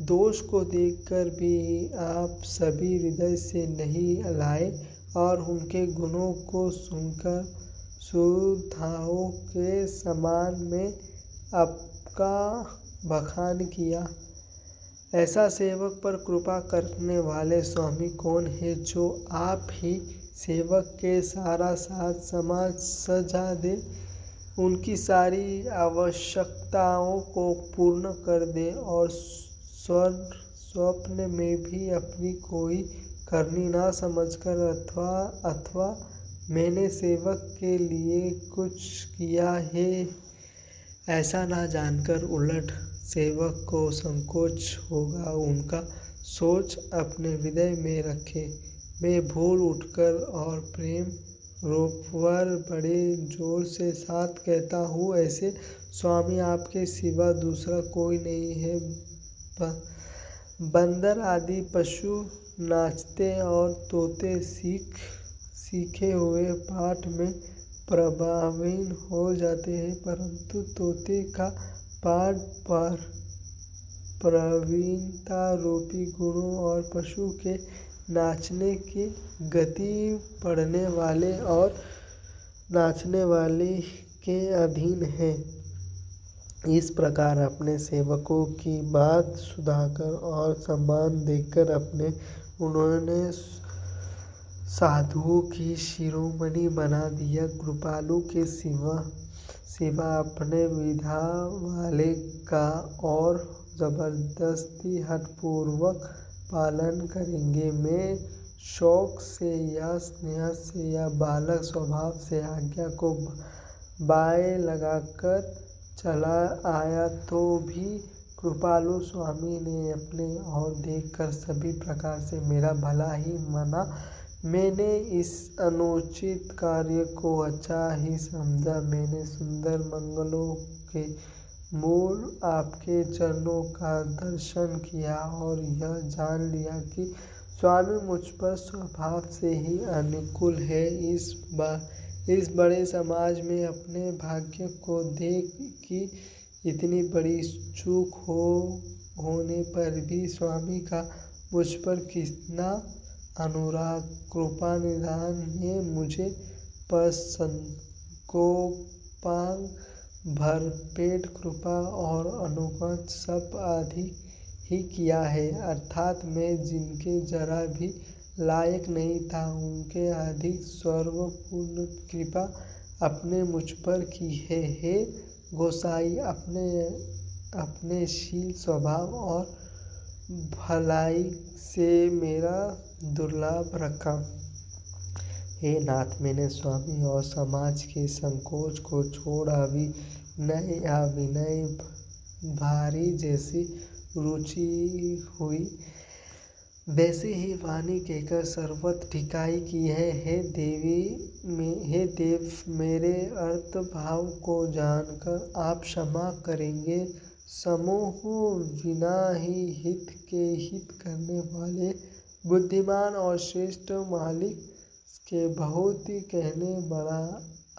दोष को देखकर भी आप सभी हृदय से नहीं लाए और उनके गुणों को सुनकर सुधाओं के समान में आपका बखान किया। ऐसा सेवक पर कृपा करने वाले स्वामी कौन है, जो आप ही सेवक के सारा साथ समाज सजा दे, उनकी सारी आवश्यकताओं को पूर्ण कर दे और स्वप्न में भी अपनी कोई करनी ना समझकर अथवा मैंने सेवक के लिए कुछ किया है ऐसा ना जानकर उलट सेवक को संकोच होगा, उनका सोच अपने हृदय में रखे। मैं भूल उठकर और प्रेम रोपवर बड़े जोर से साथ कहता हूँ, ऐसे स्वामी आपके सिवा दूसरा कोई नहीं है। बंदर आदि पशु नाचते और तोते सीखे हुए पाठ में प्रभावीन हो जाते हैं, परंतु तोते का पाठ पर प्रवीणता रूपी गुणों और पशु के नाचने की गति पढ़ने वाले और नाचने वाले के अधीन है। इस प्रकार अपने सेवकों की बात सुधाकर और सम्मान देकर उन्होंने साधुओं की शिरोमणि बना दिया। कृपालु के सिवा अपने विधा वाले का और जबरदस्ती हठपूर्वक पालन करेंगे। मैं शौक से या स्नेह से या बालक स्वभाव से आज्ञा को बाएं लगाकर चला आया तो भी कृपालु स्वामी ने अपने और देखकर सभी प्रकार से मेरा भला ही माना। मैंने इस अनुचित कार्य को अच्छा ही समझा। मैंने सुंदर मंगलों के मूल आपके चरणों का दर्शन किया और यह जान लिया कि स्वामी मुझ पर स्वभाव से ही अनुकूल है। इस बड़े समाज में अपने भाग्य को देख कि इतनी बड़ी चूक होने पर भी स्वामी का मुझ पर कितना अनुराग, कृपा निधान ने मुझे संकोपांग, भरपेट कृपा और अनुगत सब आदि ही किया है। अर्थात मैं जिनके जरा भी लायक नहीं था, उनके अधिक सर्वपूर्ण कृपा अपने मुझ पर की है। हे गोसाई, अपने शील, स्वभाव और भलाई से मेरा दुर्लभ रखा। हे नाथ, मैंने स्वामी और समाज के संकोच को छोड़ अभिनय या विनय भारी जैसी रुचि हुई वैसे ही वाणी कहकर सर्वत्र ढिठाई की है। हे देव, मेरे अर्थ भाव को जानकर आप क्षमा करेंगे। समोह बिना ही हित के हित करने वाले बुद्धिमान और श्रेष्ठ मालिक के बहुत ही कहने बड़ा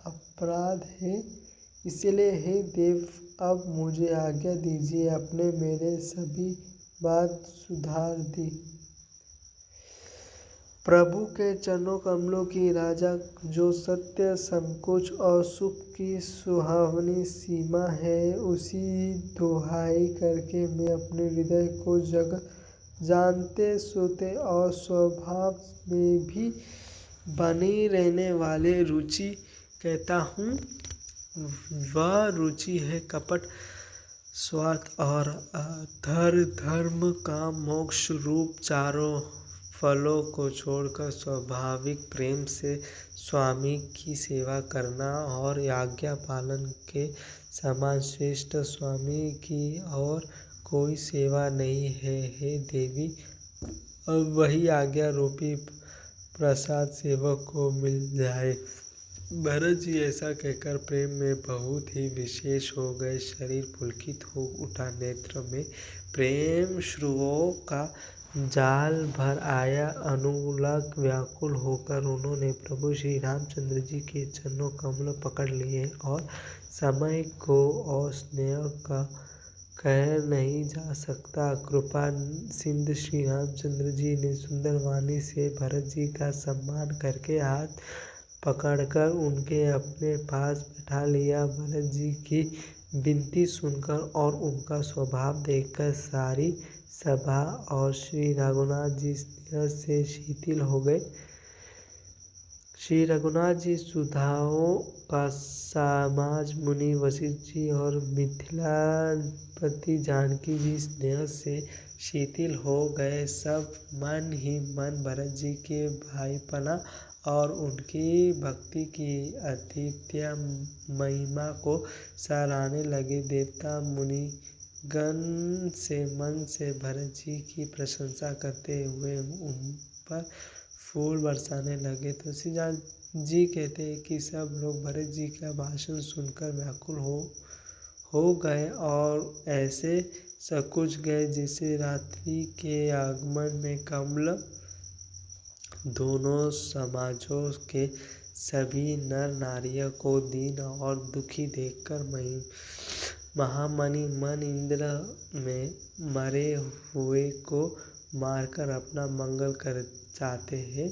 अपराध है। इसलिए हे देव, अब मुझे आज्ञा दीजिए, अपने मेरे सभी बात सुधार दी। प्रभु के चरणों कमलों की राजा, जो सत्य, संकोच और सुख की सुहावनी सीमा है, उसी दुहाई करके मैं अपने हृदय को जगत जानते सोते और स्वभाव में भी बनी रहने वाले रुचि कहता हूँ। वह रुचि है कपट, स्वार्थ और अधर धर्म, काम, मोक्ष रूप चारों फलों को छोड़कर स्वाभाविक प्रेम से स्वामी की सेवा करना और आज्ञा पालन के समान श्रेष्ठ स्वामी की और कोई सेवा नहीं है। हे देवी, अब वही आज्ञा रूपी प्रसाद सेवक को मिल जाए। भरत जी ऐसा कहकर प्रेम में बहुत ही विशेष हो गए। शरीर पुलकित हो उठा, नेत्र में प्रेम श्रुओं का जाल भर आया। अनुराग व्याकुल होकर उन्होंने प्रभु श्री रामचंद्र जी के चरणों कमल पकड़ लिए और समय को और स्नेह का कह नहीं जा सकता कृपा सिंधु श्री रामचंद्र जी ने सुंदर वाणी से भरत जी का सम्मान करके हाथ पकड़कर उनके अपने पास बैठा लिया। भरत जी की विनती सुनकर और उनका स्वभाव देखकर सारी सभा और श्री रघुनाथ जी स्नेह से शिथिल हो गए। श्री रघुनाथ जी, सुधाओं का समाज मुनि वशिष्ठ जी और मिथिलापति जानकी जी स्नेह से शिथिल हो गए। सब मन ही मन भरत जी के भाईपना और उनकी भक्ति की अद्वितीय महिमा को सराहने लगे। देवता मुनिगण से मन से भरत जी की प्रशंसा करते हुए उन पर फूल बरसाने लगे। तुलसीदास जी कहते हैं कि सब लोग भरत जी का भाषण सुनकर व्याकुल हो गए और ऐसे सकुच गए जैसे रात्रि के आगमन में कमल। दोनों समाजों के सभी नर नारियों को दीन और दुखी देखकर महामणि मन इंद्र में मरे हुए को मारकर अपना मंगल कर चाहते हैं।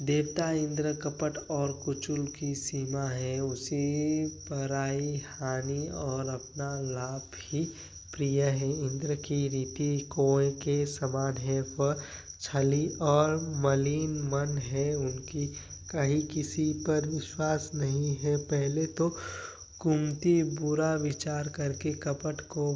देवता इंद्र कपट और कुचुल की सीमा है, उसी पराई हानि और अपना लाभ ही प्रिय है। इंद्र की रीति कोय के समान है, वह छली और मलिन मन है, उनकी कहीं किसी पर विश्वास नहीं है। पहले तो कुंती बुरा विचार करके कपट को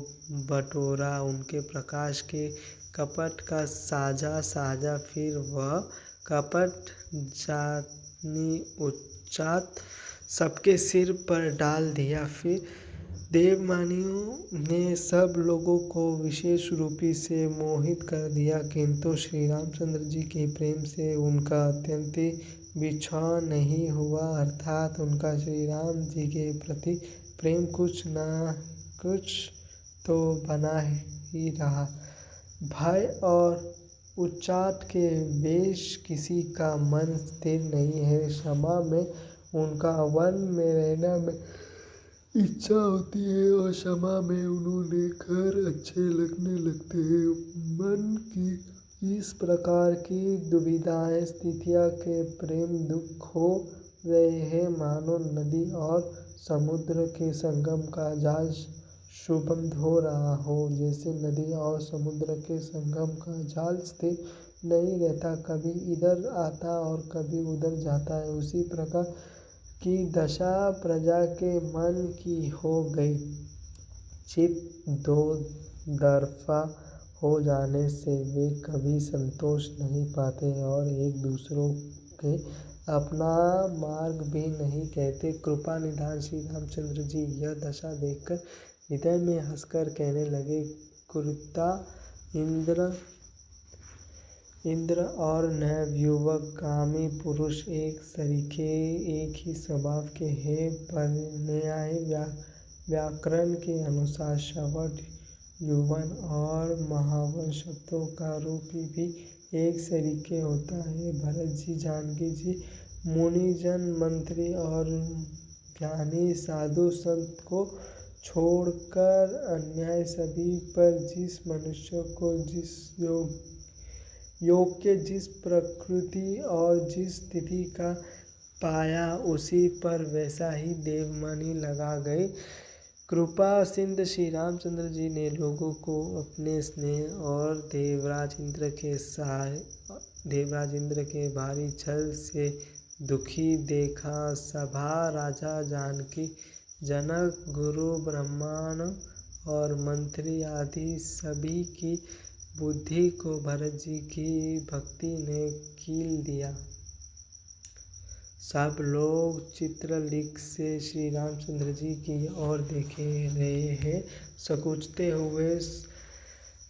बटोरा, उनके प्रकाश के कपट का साझा, फिर वह कपट जानी उच्चात सबके सिर पर डाल दिया। फिर देवमानियों ने सब लोगों को विशेष रूपी से मोहित कर दिया, किंतु श्री रामचंद्र जी के प्रेम से उनका अत्यंत बिछाव नहीं हुआ, अर्थात उनका श्री राम जी के प्रति प्रेम कुछ न कुछ तो बना ही रहा। भय और उच्चाट के बेश किसी का मन स्थिर नहीं है। क्षमा में उनका वन में रहना में इच्छा होती है और क्षमा में उन्होंने घर अच्छे लगने लगते हैं। मन की इस प्रकार की दुविधाएं स्थितियां के प्रेम दुख हो रहे हैं, मानो नदी और समुद्र के संगम का जाल शुभम हो रहा हो। जैसे नदी और समुद्र के संगम का जाल स्थिर नहीं रहता, कभी इधर आता और कभी उधर जाता है, उसी प्रकार की दशा प्रजा के मन की हो गई। चित्त दो तरफा हो जाने से वे कभी संतोष नहीं पाते और एक दूसरों के अपना मार्ग भी नहीं कहते। कृपा निधान श्री रामचंद्र जी यह दशा देखकर हृदय में हंसकर कहने लगे, कुरुता इंद्र इंद्र और नवयुवकगामी पुरुष एक सरीखे एक ही स्वभाव के हैं, पर न्याय व्याकरण के अनुसार श्रवण, यौवन और महावन शब्दों का रूप भी एक सरीखे होता है। भरत जी, जानकी जी, मुनिजन, मंत्री और ज्ञानी साधु संत को छोड़कर अन्य सभी पर जिस मनुष्य को जिस योग के जिस प्रकृति और जिस स्थिति का पाया, उसी पर वैसा ही देवमणि लगा गए। कृपा सिंध श्री रामचंद्र जी ने लोगों को अपने स्नेह और देवराज इंद्र के भारी छल से दुखी देखा। सभा राजा जानकी, जनक, गुरु, ब्राह्मण और मंत्री आदि सभी की बुद्धि को भरत जी की भक्ति ने कील दिया। सब लोग चित्रलिख से श्री रामचंद्र जी की ओर देखे रहे हैं। संकुचते हुए,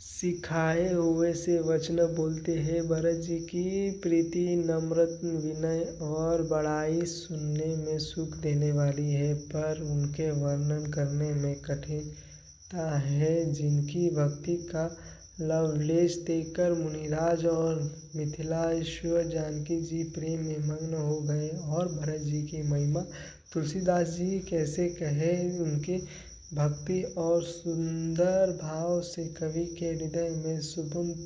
सिखाए हुए से वचन बोलते हैं। भरत जी की प्रीति नम्र, विनय और बड़ाई सुनने में सुख देने वाली है, पर उनके वर्णन करने में कठिनता है। जिनकी भक्ति का लवलेश देखकर मुनिराज और मिथिलाश्वर जानकी जी प्रेम में मग्न हो गए। और भरत जी की महिमा तुलसीदास जी कैसे कहे। उनकी भक्ति और सुंदर भाव से कवि के हृदय में सुगंध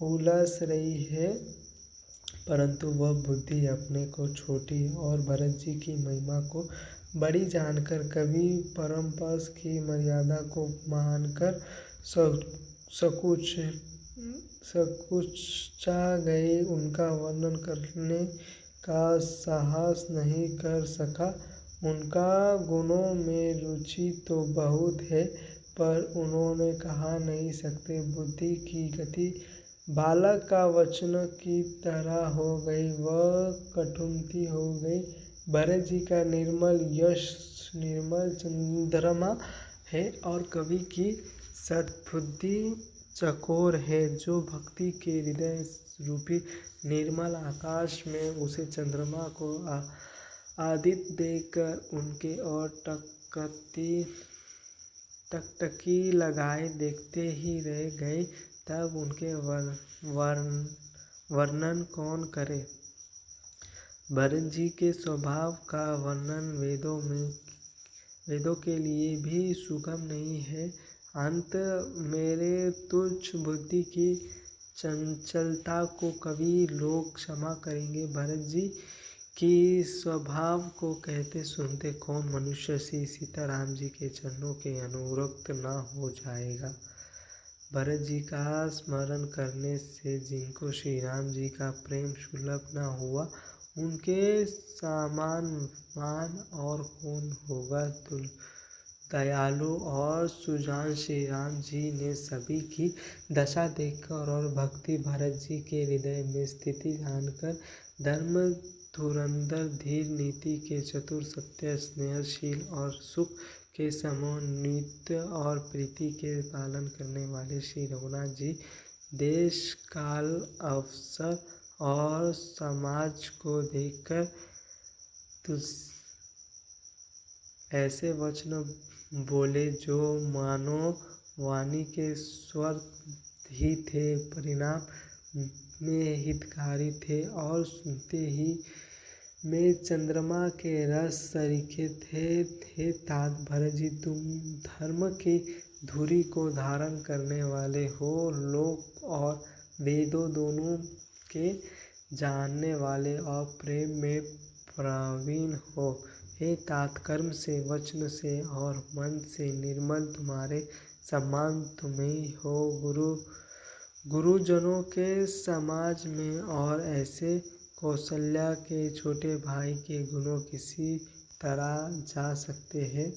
उलस रही है, परंतु वह बुद्धि अपने को छोटी और भरत जी की महिमा को बड़ी जानकर कवि परमपद की मर्यादा को मानकर सकुचा गए। उनका वर्णन करने का साहस नहीं कर सका। उनका गुणों में रुचि तो बहुत है, पर उन्होंने कहा नहीं सकते। बुद्धि की गति बालक का वचन की तरह हो गई, वह कठुमती हो गई। भरत जी का निर्मल यश निर्मल चंद्रमा है और कवि की सद्बुद्धि चकोर है, जो भक्ति के हृदय रूपी निर्मल आकाश में उसे चंद्रमा को आदित्य देकर उनके ओर टकटकी लगाए देखते ही रह गए। तब उनके वर्णन कौन करे। भरत जी के स्वभाव का वर्णन वेदों के लिए भी सुगम नहीं है। अंत मेरे तुच्छ बुद्धि की चंचलता को कवि लोग क्षमा करेंगे। भरत जी की स्वभाव को कहते सुनते कौन मनुष्य श्री सीताराम जी के चरणों के अनुरक्त न हो जाएगा। भरत जी का स्मरण करने से जिनको श्री राम जी का प्रेम सुलभ न हुआ, उनके समान मान और कौन होगा। दयालु और सुजान श्री राम जी ने सभी की दशा देखकर और भक्ति भरत जी के हृदय में स्थिति जानकर धर्म धुरंधर, धीर, नीति के चतुर, सत्य, स्नेहशील और सुख के समन्वित और प्रीति के पालन करने वाले श्री रघुनाथ जी देश, काल, अवसर और समाज को देखकर ऐसे वचन बोले जो मानो वाणी के स्वर ही थे, परिणाम में हितकारी थे और सुनते ही में चंद्रमा के रस सरीखे थे। तात भरत जी, तुम धर्म की धुरी को धारण करने वाले हो, लोक और वेदों दोनों के जानने वाले और प्रेम में प्रवीण हो। हे तात, कर्म से, वचन से और मन से निर्मल तुम्हारे सम्मान तुम्हें हो। गुरुजनों के समाज में और ऐसे कौशल्या के छोटे भाई के गुणों किसी तरह जा सकते हैं।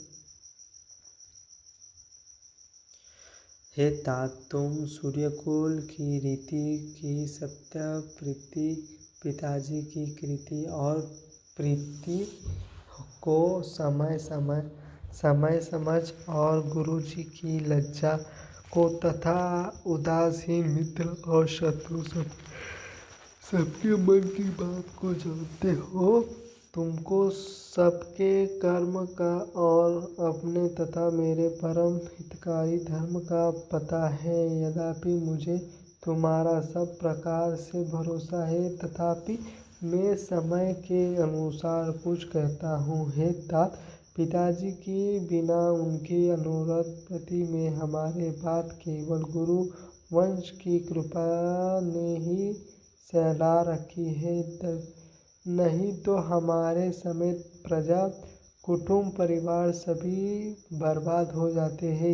हे तात, तुम सूर्यकुल की रीति की सत्य प्रीति, पिताजी की कृति और प्रीति को समय समझ और गुरु जी की लज्जा को तथा उदासीन मित्र और शत्रु सबके मन की बात को जानते हो। तुमको सबके कर्म का और अपने तथा मेरे परम हितकारी धर्म का पता है। यद्यपि मुझे तुम्हारा सब प्रकार से भरोसा है, तथापि मैं समय के अनुसार कुछ कहता हूँ। हे तात, पिताजी की बिना उनके अनुरोध प्रति में हमारे बात केवल गुरु वंश की कृपा ने ही सहला रखी है, नहीं तो हमारे समेत प्रजा कुटुंब परिवार सभी बर्बाद हो जाते हैं।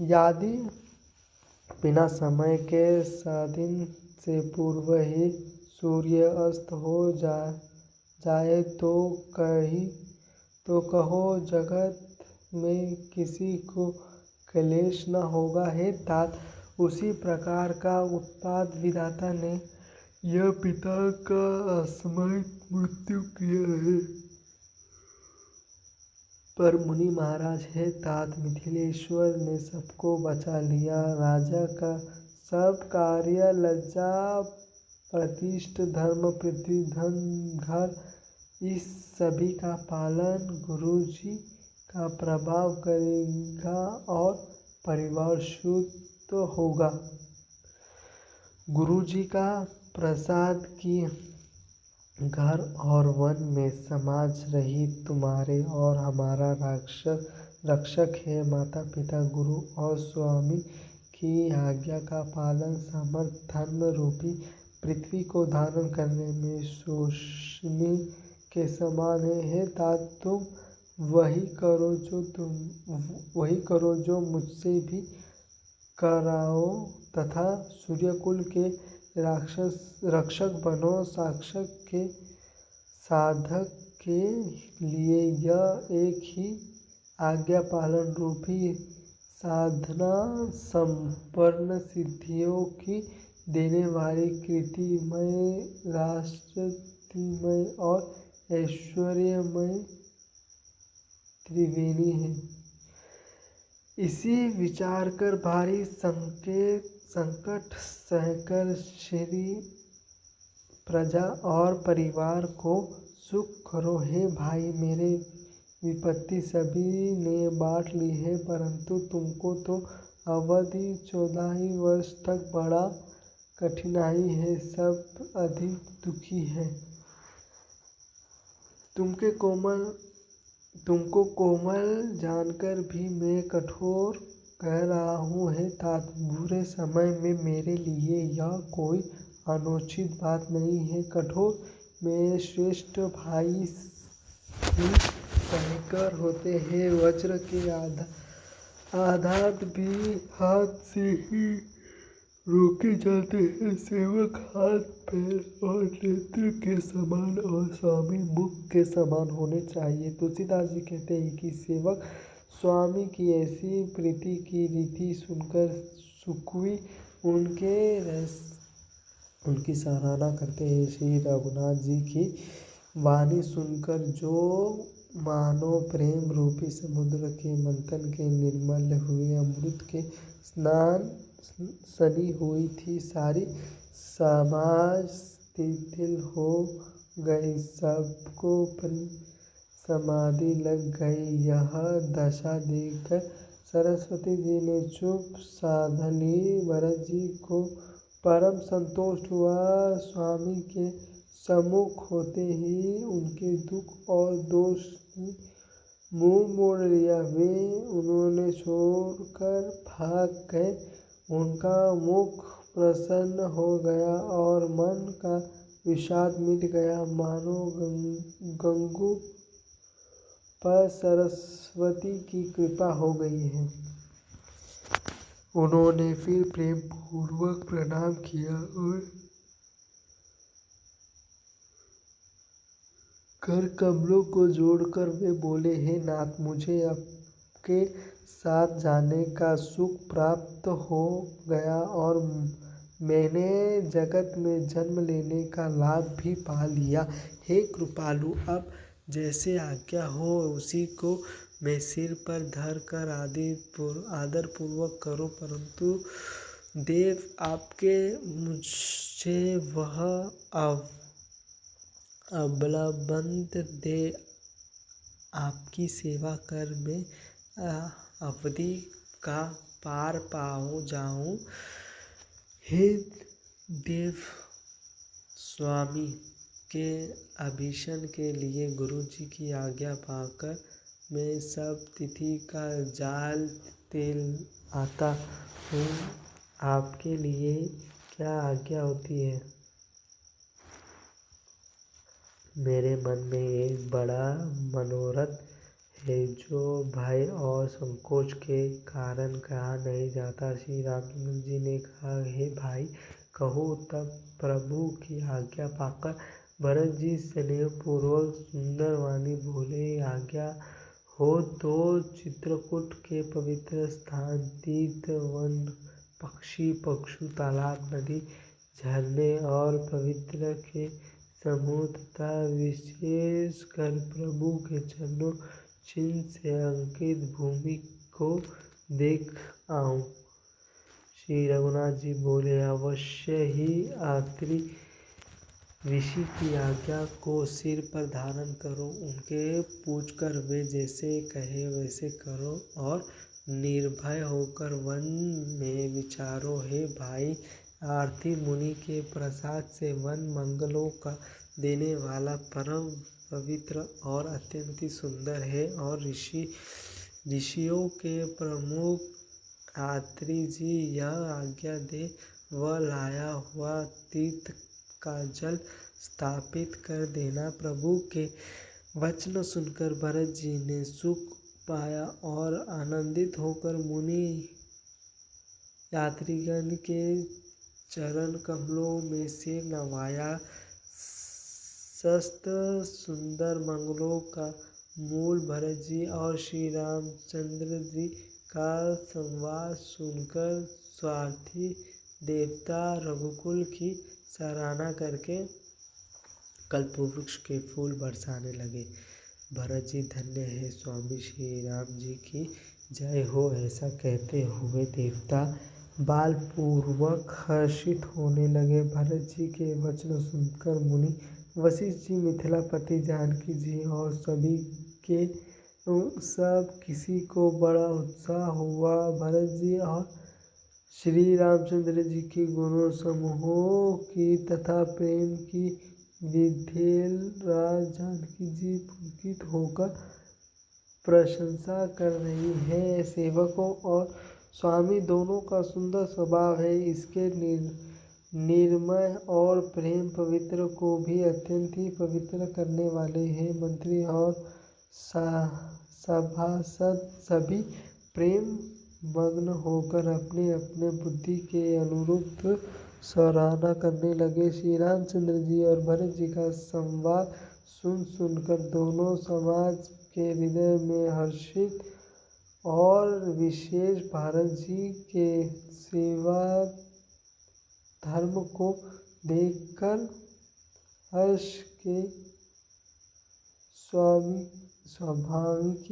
यदि बिना समय के साधन से पूर्व ही सूर्य अस्त हो जाए तो कहो जगत में किसी को क्लेश न होगा। हे तात, उसी प्रकार का उत्पात विधाता ने यह पिता का असामयिक मृत्यु किया है। पर मुनि महाराज, हे तात, मिथिलेश्वर ने सबको बचा लिया। राजा का सब कार्य, लज्जा, प्रतिष्ठ, धर्म, पृथ्वी, धन, घर, इस सभी का पालन गुरुजी का प्रभाव करेगा और परिवार शुद्ध होगा। गुरुजी का प्रसाद की घर और वन में समाज रहित तुम्हारे और हमारा रक्षक है। माता पिता, गुरु और स्वामी की आज्ञा का पालन समर्थ धर्म रूपी पृथ्वी को धारण करने में शोषणी के समान है। हे तात, तुम वही करो जो मुझसे भी कराओ तथा सूर्यकुल के रक्षक बनो। साक्षक के साधक के लिए यह एक ही आज्ञा पालन रूपी साधना संपन्न सिद्धियों की देने वाली कीर्तिमय, राष्ट्रमय और ऐश्वर्यमय त्रिवेणी है। इसी विचार कर भारी संकट सहकर श्री प्रजा और परिवार को सुख करो। हे भाई, मेरे विपत्ति सभी ने बांट ली है, परंतु तुमको तो अवधि 14 वर्ष तक बड़ा कठिनाई है, सब अधिक दुखी है। तुमको कोमल जानकर भी मैं कठोर कह रहा हूँ। हे तात, बुरे समय में मेरे लिए यह कोई अनुचित बात नहीं है। कठोर में श्रेष्ठ भाई ही सहकर होते हैं। वज्र के आघात भी हाथ से ही रोके जाते हैं। सेवक हाथ, पैर और नेत्र के समान और स्वामी मुख के समान होने चाहिए। तुलसीदास जी कहते हैं कि सेवक स्वामी की ऐसी प्रीति की रीति सुनकर सुखवी उनकी सराहना करते हैं। श्री रघुनाथ जी की वाणी सुनकर जो मानो प्रेम रूपी समुद्र के मंथन के निर्मल हुए अमृत के स्नान सनी हुई थी। सारी समाज शिथिल हो गई, सबको समाधि लग गई। यह दशा देखकर सरस्वती जी ने चुप साध ली। भरत जी को परम संतोष हुआ। स्वामी के सम्मुख होते ही उनके दुख और दोष ने मुंह मोड़ लिया। वे उन्होंने छोड़कर भाग गए। उनका मुख प्रसन्न हो गया और मन का विषाद मिट गया, मानो गंगू पर सरस्वती की कृपा हो गई है। उन्होंने फिर प्रेम पूर्वक प्रणाम किया और कर कमलों को जोड़कर वे बोले, हे नाथ, मुझे आपके साथ जाने का सुख प्राप्त हो गया और मैंने जगत में जन्म लेने का लाभ भी पा लिया। हे कृपालु, अब जैसे आज्ञा हो उसी को मैं सिर पर धर कर आदर पूर्वक करूं, परंतु देव आपके मुझे वह अबलबंद दे आपकी सेवा कर मैं अवधि का पार पाऊँ जाऊँ। हे देव स्वामी के अभिषेक के लिए गुरुजी की आज्ञा पाकर मैं सब तिथि का जाल तेल आता हूँ। आपके लिए क्या आज्ञा होती है? मेरे मन में एक बड़ा मनोरथ है जो भय और संकोच के कारण कहा नहीं जाता। श्री रामचंद्र जी ने कहा, हे भाई, कहो। तब प्रभु की आज्ञा पाकर भरत जी स्नेहपूर्वक सुंदर वाणी बोले, आज्ञा हो तो चित्रकूट के पवित्र स्थान, तीर्थ, वन, पक्षी, पशु, तालाब, नदी, झरने और पवित्र के समूह तथा विशेषकर प्रभु के चरणों चिन्ह से अंकित भूमि को देख आऊं। श्री रघुनाथ जी बोले, अवश्य ही अत्रि ऋषि की आज्ञा को सिर पर धारण करो, उनके पूछकर वे जैसे कहे वैसे करो और निर्भय होकर वन में विचारो। हे भाई, आरती मुनि के प्रसाद से वन मंगलों का देने वाला परम पवित्र और अत्यंत ही सुंदर है और ऋषियों के प्रमुख आत्रि जी यह आज्ञा दे वह लाया हुआ तीर्थ का जल स्थापित कर देना। प्रभु के वचन सुनकर भरत जी ने सुख पाया और आनंदित होकर मुनि यात्रीगण के चरण कमलों में सिर नवाया। सस्त सुंदर मंगलों का मूल भरत जी और श्री रामचंद्र जी का संवाद सुनकर स्वार्थी देवता रघुकुल की सराहना करके कल्पवृक्ष के फूल बरसाने लगे। भरत जी, धन्य है स्वामी श्री राम जी की जय हो। ऐसा कहते हुए देवता बालपूर्वक हर्षित होने लगे। भरत जी के वचन सुनकर मुनि वशिष्ठ जी, मिथिलापति जानकी जी और सभी के सब किसी को बड़ा उत्साह हुआ। भरत जी और श्री रामचंद्र जी की गुणों समूहों की तथा प्रेम की विधेल राज जानकी जी पुलकित होकर प्रशंसा कर रही है। सेवकों और स्वामी दोनों का सुंदर स्वभाव है। इसके निर्मय और प्रेम पवित्र को भी अत्यंत ही पवित्र करने वाले हैं। मंत्री और सभासद सभी प्रेम मग्न होकर अपने अपने बुद्धि के अनुरूप सराहना करने लगे। श्री रामचंद्र जी और भरत जी का संवाद सुनकर दोनों समाज के हृदय में हर्षित और विशेष भरत जी के सेवा धर्म को देखकर हर्ष के स्वाभाविक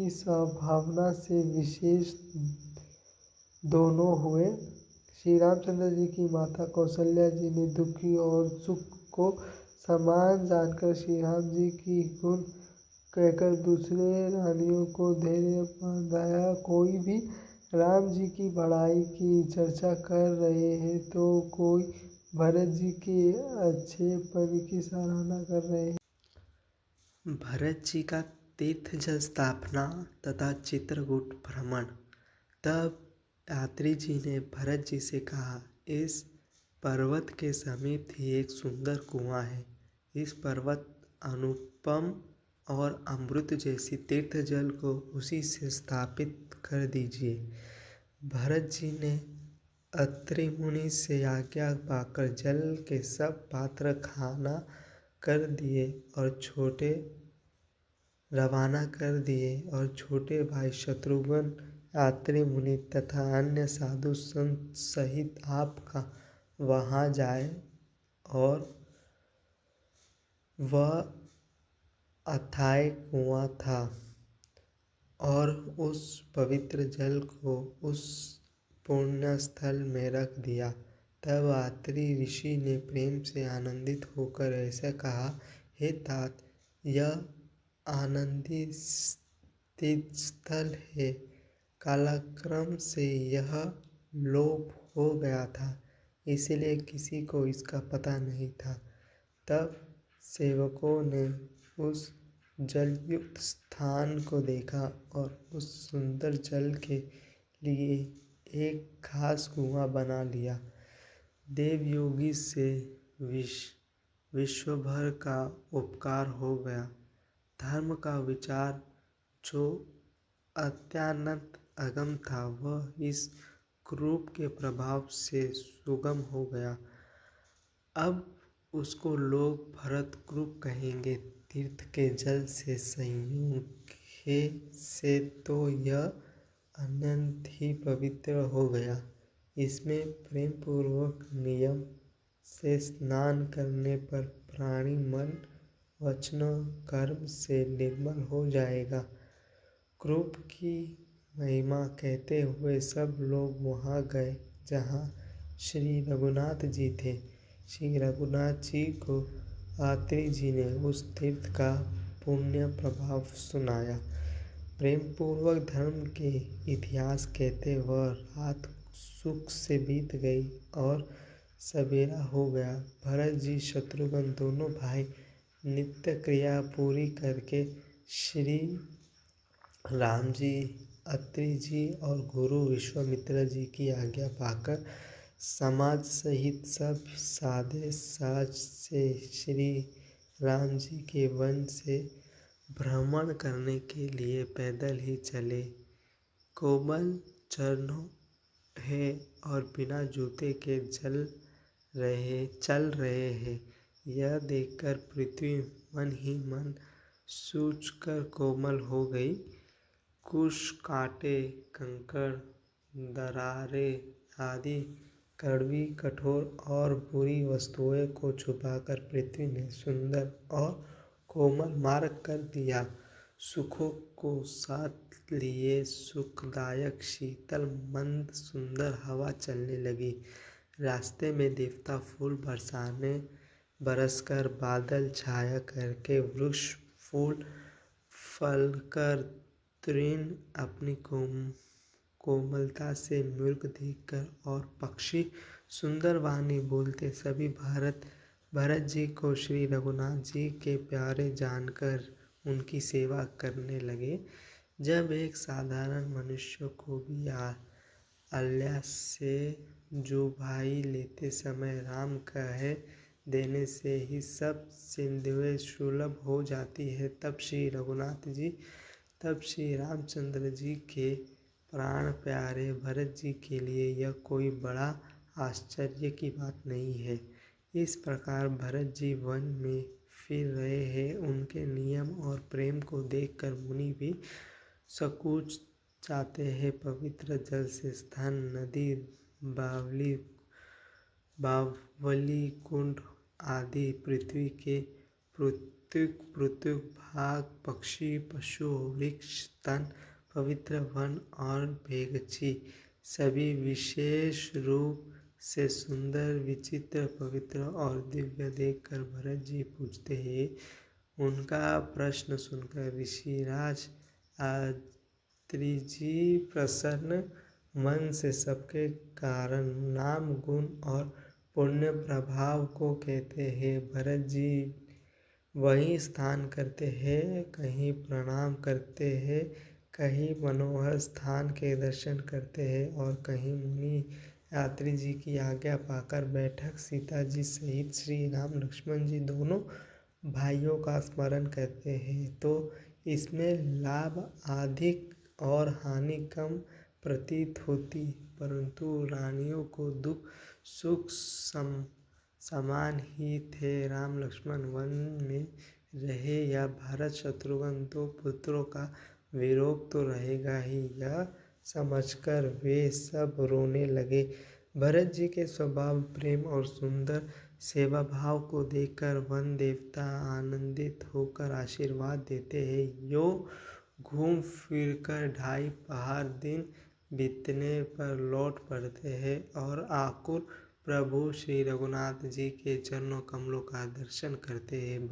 भावना से विशेष दोनों हुए। श्री रामचंद्र जी की माता कौशल्या जी ने दुखी और सुख को समान जानकर श्री राम जी की गुण कहकर दूसरे रानियों को धैर्य बंधाया। कोई भी राम जी की बड़ाई की चर्चा कर रहे हैं तो कोई भरत जी के अच्छेपन की सराहना कर रहे हैं। भरत जी का तीर्थ जल स्थापना तथा चित्रकूट भ्रमण। तब यात्री जी ने भरत जी से कहा, इस पर्वत के समीप ही एक सुंदर कुआं है। इस पर्वत अनुपम और अमृत जैसी तीर्थ जल को उसी से स्थापित कर दीजिए। भरत जी ने अत्रि मुनि से आज्ञा पाकर जल के सब पात्र खाना कर दिए और रवाना कर दिए और छोटे भाई शत्रुघ्न अत्रि मुनि तथा अन्य साधु संत सहित आपका वहाँ जाए और वह अथाह कुआं था। और उस पवित्र जल को उस पुण्य स्थल में रख दिया। तब अत्रि ऋषि ने प्रेम से आनंदित होकर ऐसा कहा, हे तात, यह आनंदी तीर्थस्थल है। कालक्रम से यह लोप हो गया था, इसलिए किसी को इसका पता नहीं था। तब सेवकों ने उस जलयुक्त स्थान को देखा और उस सुंदर जल के लिए एक खास कुआं बना लिया। देवयोगी से विश्व भर का उपकार हो गया। धर्म का विचार जो अत्यंत अगम था, वह इस क्रूप के प्रभाव से सुगम हो गया। अब उसको लोग भरत क्रूप कहेंगे। तीर्थ के जल से संयोग से तो यह अनंत ही पवित्र हो गया। इसमें प्रेम पूर्वक नियम से स्नान करने पर प्राणी मन वचन कर्म से निर्मल हो जाएगा। क्रूप की महिमा कहते हुए सब लोग वहाँ गए जहाँ श्री रघुनाथ जी थे। श्री रघुनाथ जी को अत्रि जी ने उस तीर्थ का पुण्य प्रभाव सुनाया। प्रेम पूर्वक धर्म के इतिहास कहते वह रात सुख से बीत गई और सवेरा हो गया। भरत जी शत्रुघ्न दोनों भाई नित्य क्रिया पूरी करके श्री राम जी, अत्रि जी और गुरु विश्वामित्र जी की आज्ञा पाकर समाज सहित सब साधे साज से श्री राम जी के वन से भ्रमण करने के लिए पैदल ही चले। कोमल चरणों है और बिना जूते के चल रहे हैं। यह देखकर पृथ्वी मन ही मन सूझकर कोमल हो गई। कुश, कांटे, कंकड़, दरारें आदि कड़वी, कठोर और बुरी वस्तुओं को छुपाकर पृथ्वी ने सुंदर और कोमल मार्ग कर दिया। सुखों को साथ लिए सुखदायक शीतल मंद सुंदर हवा चलने लगी। रास्ते में देवता फूल बरसकर बादल छाया करके वृक्ष फूल फलकर तृण अपनी कोमलता से मृग देखकर और पक्षी सुंदर वाणी बोलते सभी भरत जी को श्री रघुनाथ जी के प्यारे जानकर उनकी सेवा करने लगे। जब एक साधारण मनुष्य को भी अल्लाह से जो भाई लेते समय राम कह देने से ही सब सिद्धि सुलभ हो जाती है, तब श्री रामचंद्र जी के प्राण प्यारे भरत जी के लिए यह कोई बड़ा आश्चर्य की बात नहीं है। इस प्रकार भरत जी वन में फिर रहे हैं। उनके नियम और प्रेम को देखकर मुनि भी संकुच जाते हैं। पवित्र जल से स्थान, नदी, बावली, कुंड आदि पृथ्वी के प्रत्येक भाग, पक्षी, पशु, वृक्ष, तन, पवित्र वन और बेगची सभी विशेष रूप से सुंदर, विचित्र, पवित्र और दिव्य देखकर भरत जी पूछते हैं। उनका प्रश्न सुनकर ऋषिराज अत्रि जी प्रसन्न मन से सबके कारण, नाम, गुण और पुण्य प्रभाव को कहते हैं। भरत जी वहीं स्नान करते हैं, कहीं प्रणाम करते हैं, कहीं मनोहर स्थान के दर्शन करते हैं और कहीं मुनि अत्रि जी की आज्ञा पाकर बैठक सीता जी सहित श्री राम लक्ष्मण जी दोनों भाइयों का स्मरण करते हैं। तो इसमें लाभ अधिक और हानि कम प्रतीत होती, परंतु रानियों को दुख सुख समान ही थे। राम लक्ष्मण वन में रहे या भरत शत्रुघ्न, दो पुत्रों का वियोग तो रहेगा ही, यह समझकर वे सब रोने लगे। भरत जी के स्वभाव, प्रेम और सुंदर सेवा भाव को देखकर वन देवता आनंदित होकर आशीर्वाद देते हैं। यो घूम फिर कर 2.5 पहाड़ दिन बीतने पर लौट पड़ते हैं और आकुल प्रभु श्री रघुनाथ जी के चरणों कमलों का दर्शन करते हैं।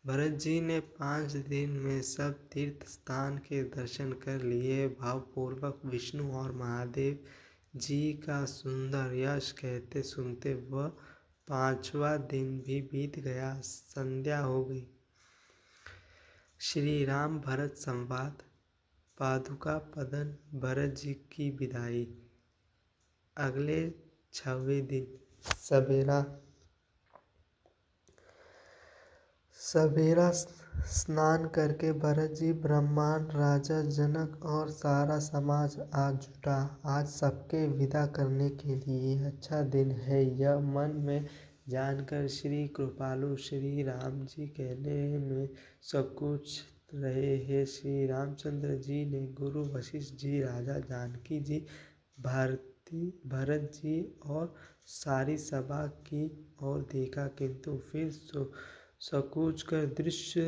भरत जी ने 5 दिन में सब तीर्थ स्थान के दर्शन कर लिए। भावपूर्वक विष्णु और महादेव जी का सुंदर यश कहते सुनते वह 5वां दिन भी बीत गया। संध्या हो गई। श्री राम भरत संवाद। पादुका पदन भरत जी की विदाई। अगले 6वें दिन सवेरा स्नान करके भरत जी, ब्राह्मण, राजा जनक और सारा समाज आ जुटा। आज सबके विदा करने के लिए अच्छा दिन है, यह मन में जानकर श्री कृपालु श्री राम जी कहने में संकोच रहे हैं। श्री रामचंद्र जी ने गुरु वशिष्ठ जी, राजा जानकी जी, भरत जी और सारी सभा की ओर देखा, किंतु फिर संकोच कर दृष्टि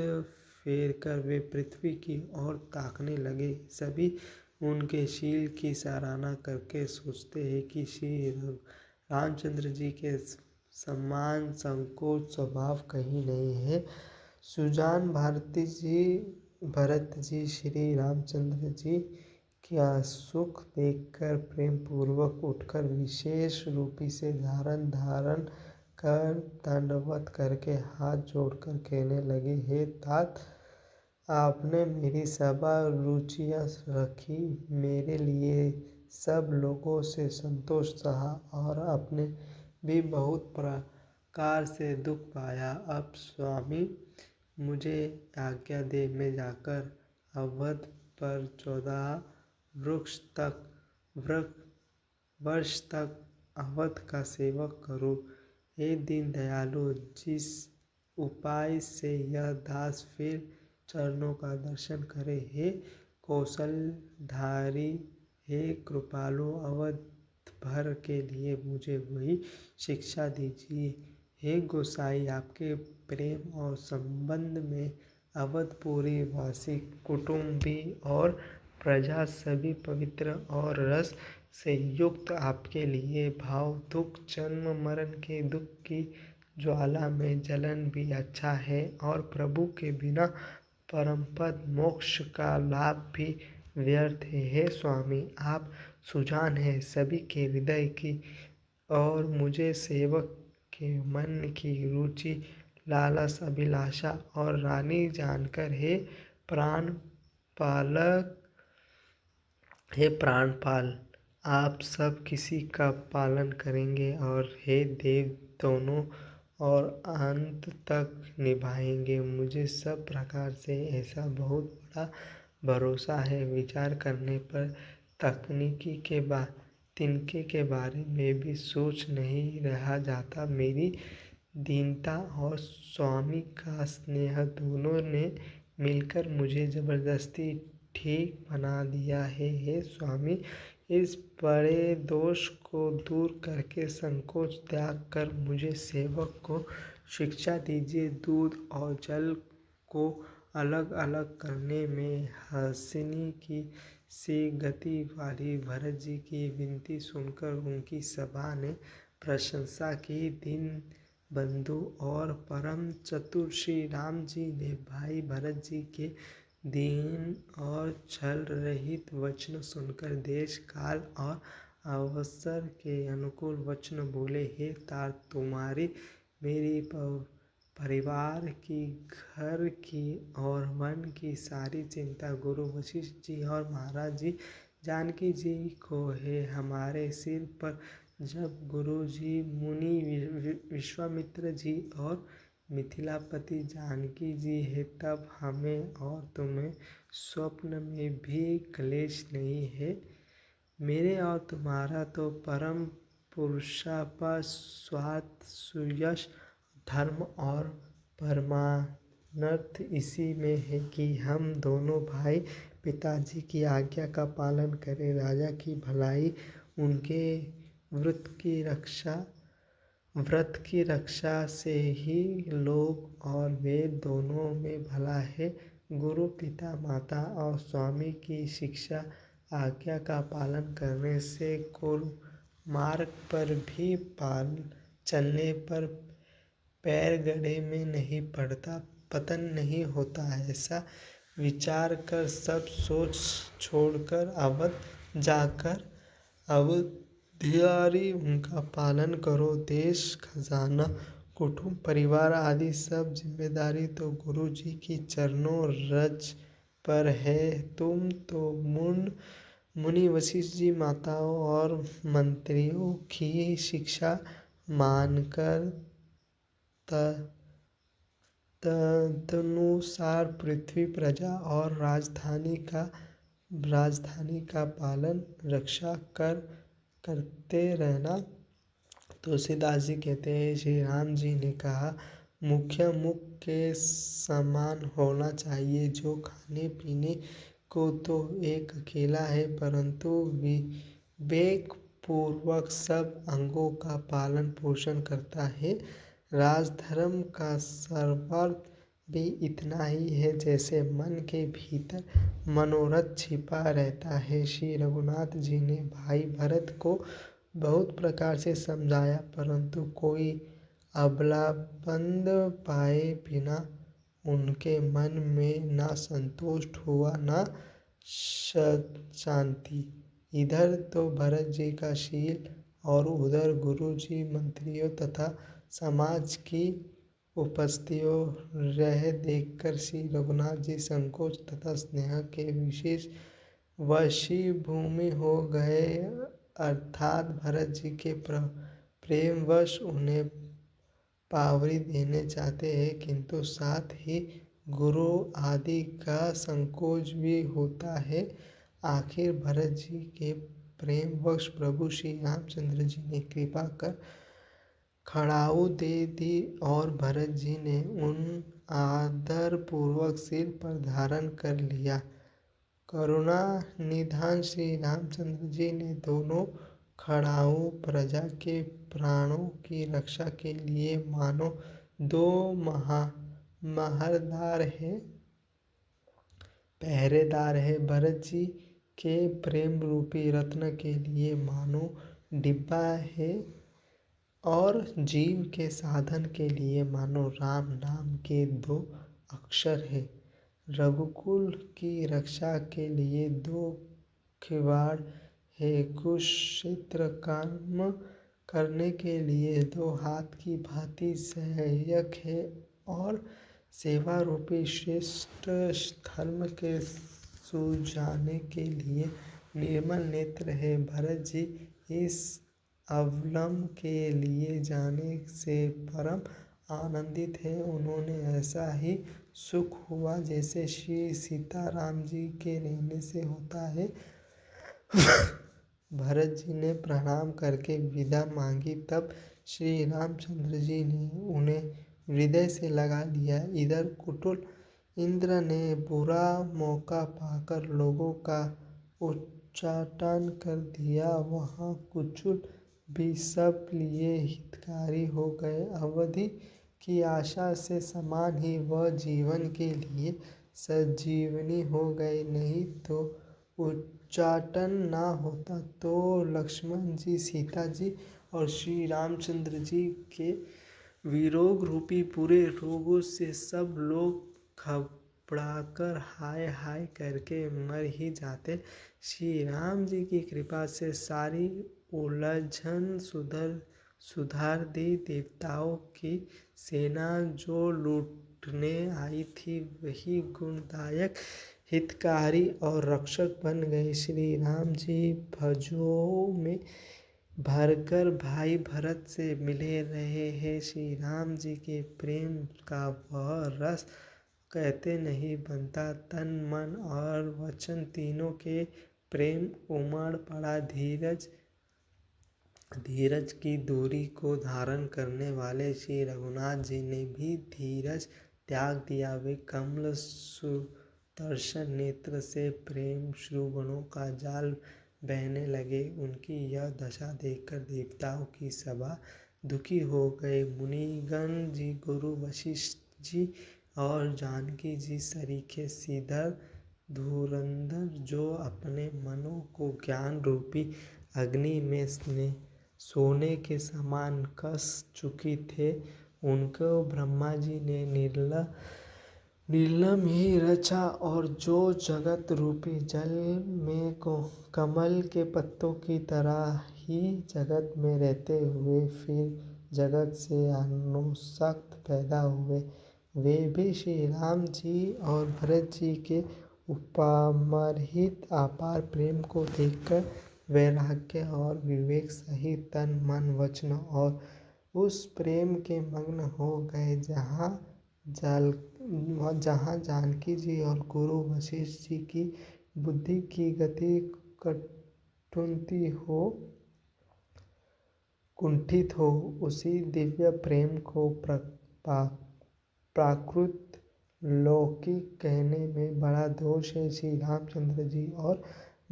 फेर कर वे पृथ्वी की ओर ताकने लगे। सभी उनके शील की सराहना करके सोचते हैं कि श्री रामचंद्र जी के समान संकोच स्वभाव कहीं नहीं है। सुजान भरत जी श्री रामचंद्र जी का सुख देखकर प्रेम पूर्वक उठकर विशेष रूपी से धारण कर दंडवत करके हाथ जोड़कर कहने लगे, हे तात, आपने मेरी सभा रुचियाँ रखी, मेरे लिए सब लोगों से संतोष सहा और अपने भी बहुत प्रकार से दुख पाया। अब स्वामी मुझे आज्ञा दे, मैं जाकर अवध पर 14 वर्ष तक अवध का सेवक करूं। हे दीन दयालु, जिस उपाय से यह दास फिर चरणों का दर्शन करे, हे कौशलधारी, हे कृपालु, अवध भर के लिए मुझे वही शिक्षा दीजिए। हे गोसाई, आपके प्रेम और संबंध में अवधपुरी वासी, कुटुंबी और प्रजा सभी पवित्र और रस से युक्त आपके लिए भाव दुख, जन्म मरण के दुख की ज्वाला में जलन भी अच्छा है और प्रभु के बिना परमपद मोक्ष का लाभ भी व्यर्थ है। हे स्वामी, आप सुजान हैं सभी के हृदय की और मुझे सेवक के मन की रुचि, लालस, अभिलाषा और रानी जानकर हे प्राणपाल, आप सब किसी का पालन करेंगे और हे देव दोनों और अंत तक निभाएंगे। मुझे सब प्रकार से ऐसा बहुत बड़ा भरोसा है, विचार करने पर तिनके के बारे में भी सोच नहीं रहा जाता। मेरी दीनता और स्वामी का स्नेह दोनों ने मिलकर मुझे जबरदस्ती ठीक बना दिया है। हे स्वामी, इस बड़े दोष को दूर करके संकोच त्याग कर मुझे सेवक को शिक्षा दीजिए। दूध और जल को अलग अलग करने में हंसनी की सी गति वाली भरत जी की विनती सुनकर उनकी सभा ने प्रशंसा की। दीन बंधु और परम चतुर श्री राम जी ने भाई भरत जी के दीन और छल रहित वचन सुनकर देश काल और अवसर के अनुकूल वचन बोले। हे तात, तुम्हारी मेरी परिवार की, घर की और वन की सारी चिंता गुरु वशिष्ठ जी और महाराज जी जानकी जी को है। हमारे सिर पर जब गुरु जी, मुनि विश्वामित्र जी और मिथिलापति जानकी जी है, तब हमें और तुम्हें स्वप्न में भी क्लेश नहीं है। मेरे और तुम्हारा तो परम पुरुषार्थ, स्वार्थ, सुयश, धर्म और परमानर्थ इसी में है कि हम दोनों भाई पिताजी की आज्ञा का पालन करें। राजा की भलाई उनके व्रत की रक्षा से ही लोक और वेद दोनों में भला है। गुरु, पिता, माता और स्वामी की शिक्षा आज्ञा का पालन करने से गुरु मार्ग पर भी चलने पर पैर गड्ढे में नहीं पड़ता, पतन नहीं होता। ऐसा विचार कर सब सोच छोड़कर अवध जाकर अवधियारी उनका पालन करो। देश, खजाना, कुटुंब, परिवार आदि सब जिम्मेदारी तो गुरु जी की चरणों रज पर है। तुम तो मुनि वशिष्ठ जी, माताओं और मंत्रियों की शिक्षा मानकर तदनुसार पृथ्वी, प्रजा और राजधानी का पालन रक्षा करते रहना। तुलसीदास जी कहते हैं, श्री राम जी ने कहा, मुखिया मुख के समान होना चाहिए। जो खाने पीने को तो एक अकेला है, परंतु विवेक पूर्वक सब अंगों का पालन पोषण करता है। राजधर्म का सर्वार्थ भी इतना ही है जैसे मन के भीतर मनोरथ छिपा रहता है। श्री रघुनाथ जी ने भाई भरत को बहुत प्रकार से समझाया, परंतु कोई अबलाबंद पाए बिना उनके मन में न संतोष हुआ न शांति। इधर तो भरत जी का शील और उधर गुरु जी, मंत्रियों तथा समाज की उपस्थितियों रह देखकर श्री रघुनाथ जी संकोच तथा स्नेह के विशेष वशीभूमि हो गए। अर्थात भरत जी के प्रेमवश उन्हें पावरी देने चाहते हैं, किंतु साथ ही गुरु आदि का संकोच भी होता है। आखिर भरत जी के प्रेमवश प्रभु श्री रामचंद्र जी ने कृपा कर खड़ाऊ दे दी और भरत जी ने उन आदर पूर्वक सिर पर धारण कर लिया। करुणा निधान श्री रामचंद्र जी ने दोनों खड़ाऊ प्रजा के प्राणों की रक्षा के लिए मानो दो पहरेदार है। भरत जी के प्रेम रूपी रत्न के लिए मानो डिब्बा है और जीव के साधन के लिए मानो राम नाम के दो अक्षर है। रघुकुल की रक्षा के लिए दो किवाड़ है। कुरुक्षेत्र कर्म करने के लिए दो हाथ की भांति सहायक है और सेवा रूपी श्रेष्ठ धर्म के सुझाने के लिए निर्मल नेत्र है। भरत जी इस अवलंब के लिए जाने से परम आनंदित है। उन्होंने ऐसा ही सुख हुआ जैसे श्री सीताराम जी के रहने से होता है। भरत जी ने प्रणाम करके विदा मांगी, तब श्री रामचंद्र जी ने उन्हें हृदय से लगा लिया। इधर कुटिल इंद्र ने बुरा मौका पाकर लोगों का उच्चाटन कर दिया। वहाँ कुटिल भी सब लिए हितकारी हो गए। अवधि की आशा से समान ही वह जीवन के लिए संजीवनी हो गए। नहीं तो उच्चाटन न होता तो लक्ष्मण जी, सीता जी और श्री रामचंद्र जी के वियोग रूपी बुरे रोगों से सब लोग घबराकर हाय हाय करके मर ही जाते। श्री राम जी की कृपा से सारी उलझन सुधार दी। देवताओं की सेना जो लूटने आई थी वही गुणदायक, हितकारी और रक्षक बन गए। श्री राम जी भुजों में भरकर भाई भरत से मिले रहे हैं। श्री राम जी के प्रेम का वह रस कहते नहीं बनता। तन मन और वचन तीनों के प्रेम उमड़ पड़ा। धीरज की डोरी को धारण करने वाले श्री रघुनाथ जी ने भी धीरज त्याग दिया। वे कमल सुदर्शन नेत्र से प्रेम श्रुगणों का जाल बहने लगे। उनकी यह दशा देखकर देवताओं की सभा दुखी हो गई। मुनिगण जी, गुरु वशिष्ठ जी और जानकी जी सरीखे सीधर धुरंधर जो अपने मनों को ज्ञान रूपी अग्नि में सोने के समान कस चुकी थे, उनको ब्रह्मा जी ने नीलम ही रचा और जो जगत रूपी जल में को कमल के पत्तों की तरह ही जगत में रहते हुए फिर जगत से अनुसक्त पैदा हुए, वे भी श्री राम जी और भरत जी के उपमर्हित अपार प्रेम को देखकर वैराग्य और विवेक सहित तन मन वचन और उस प्रेम के मग्न हो गए जहाँ जानकी जी और गुरु वशिष्ठ जी की बुद्धि की गति कुंठित हो उसी दिव्य प्रेम को प्राकृत लौकिक कहने में बड़ा दोष है। श्री रामचंद्र जी और